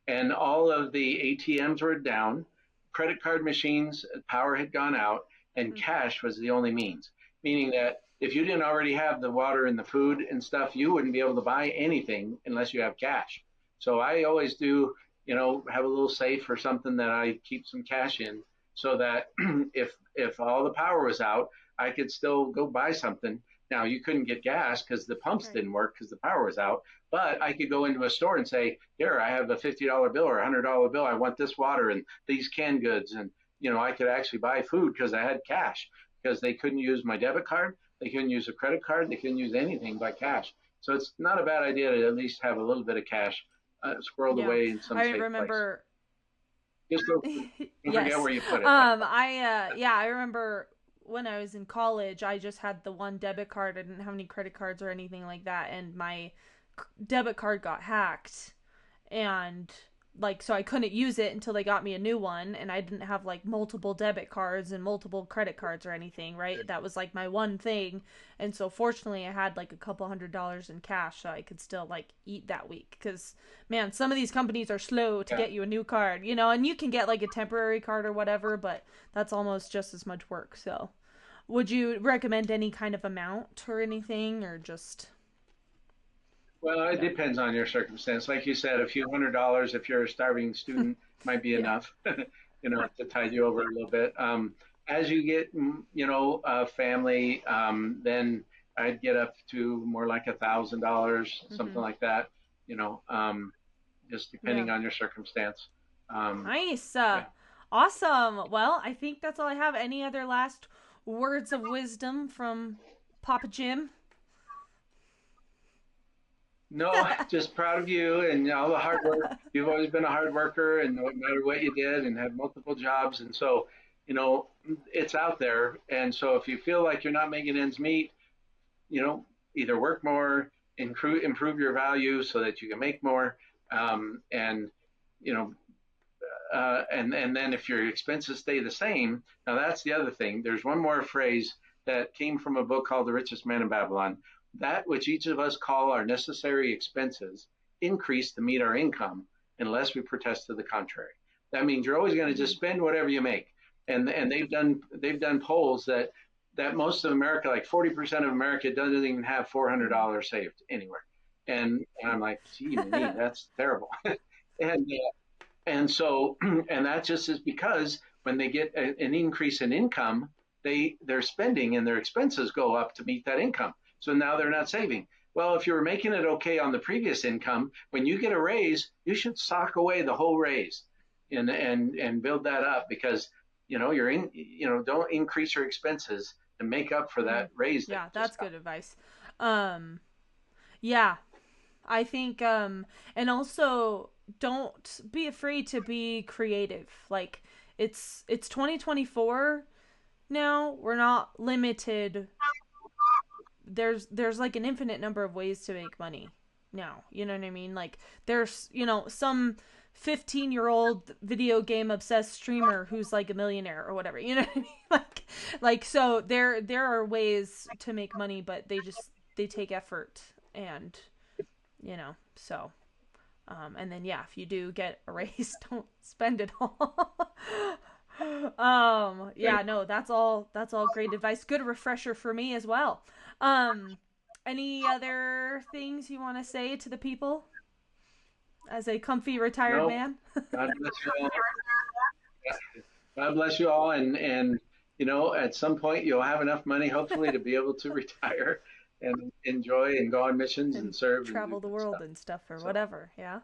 And all of the ATMs were down, credit card machines, power had gone out, and Mm, cash was the only means. Meaning that if you didn't already have the water and the food and stuff, you wouldn't be able to buy anything unless you have cash. So I always do, have a little safe or something that I keep some cash in so that if all the power was out, I could still go buy something. Now you couldn't get gas because the pumps right. didn't work because the power was out, but I could go into a store and say, here, I have a $50 bill or $100 bill. I want this water and these canned goods. And, I could actually buy food because I had cash because they couldn't use my debit card. They couldn't use a credit card. They couldn't use anything by cash. So it's not a bad idea to at least have a little bit of cash squirreled Yeah, away in some I safe place. remember. Just don't forget Yes. where you put it. I remember when I was in college, I just had the one debit card. I didn't have any credit cards or anything like that, and my debit card got hacked, and like so I couldn't use it until they got me a new one, and I didn't have like multiple debit cards and multiple credit cards or anything, right? That was like my one thing. And so fortunately I had like a couple $100 in cash so I could still like eat that week, cuz man, some of these companies are slow to Yeah. get you a new card, and you can get like a temporary card or whatever, but that's almost just as much work. So would you recommend any kind of amount or anything, or just Well, it yeah. depends on your circumstance. Like you said, a few $100 if you're a starving student might be Yeah. enough, to tide you over a little bit. As you get, a family, then I'd get up to more like $1,000, something Mhm. like that. Just Yeah. depending on your circumstance. Um, Nice. yeah. Awesome. Well, I think that's all I have. Any other last words of wisdom from Papa Jim? No, just proud of you and all the hard work. You've always been a hard worker, and no matter what you did, and had multiple jobs, and so you know it's out there. And so if you feel like you're not making ends meet, you know, either work more, improve your value so that you can make more, and you know, and then if your expenses stay the same, now that's the other thing. There's one more phrase that came from a book called The Richest Man in Babylon. That which each of us call our necessary expenses increase to meet our income unless we protest to the contrary. That means you're always going to just Mm-hmm. spend whatever you make. And they've done polls that most of America, like 40% of America, doesn't even have $400 saved anywhere. And I'm like, gee, me, that's terrible. And so, and that just is because when they get an increase in income, their spending and their expenses go up to meet that income. So now they're not saving. Well, if you were making it okay on the previous income, when you get a raise, you should sock away the whole raise and build that up because don't increase your expenses to make up for Mm-hmm. that raise that Yeah, you just that's got. good advice. Um, yeah, I think, and also don't be afraid to be creative. Like, it's 2024 now. We're not limited. There's like an infinite number of ways to make money now. You know what I mean? Like, there's, some 15-year-old video game obsessed streamer who's like a millionaire or whatever. You know what I mean? Like so there are ways to make money, but they take effort, and so and then yeah, if you do get a raise, don't spend it all. Yeah, no, that's all great advice. Good refresher for me as well. Any other things you want to say to the people as a comfy retired man? God bless you all. God bless you all, and at some point you'll have enough money, hopefully, to be able to retire and enjoy and go on missions and serve, travel and the world stuff. and stuff, or whatever. Yeah.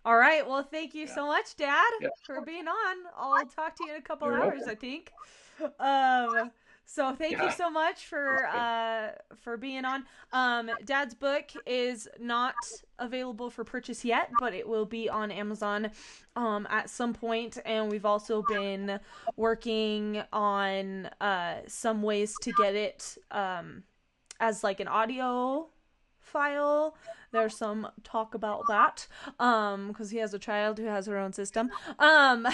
All right. Well, thank you so much, Dad, for being on. I'll talk to you in a couple You're hours, welcome. I think. So thank you so much for being on. Dad's book is not available for purchase yet, but it will be on Amazon at some point. And we've also been working on some ways to get it as like an audio file. There's some talk about that because he has a child who has her own system, and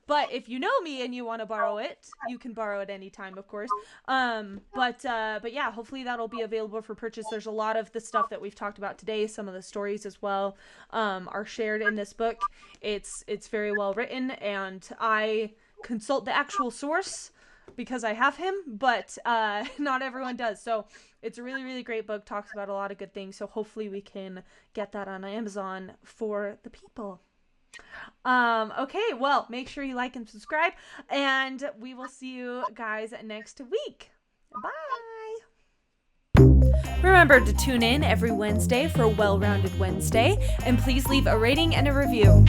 but if you know me and you want to borrow it, you can borrow it anytime, of course. But yeah, hopefully that'll be available for purchase. There's a lot of the stuff that we've talked about today, some of the stories as well, are shared in this book. It's very well written, and I consult the actual source because I have him, but not everyone does. So it's a really, really great book, talks about a lot of good things. So hopefully we can get that on Amazon for the people. Okay, well, make sure you like and subscribe, and we will see you guys next week. Bye! Remember to tune in every Wednesday for Well-Rounded Wednesday, and please leave a rating and a review.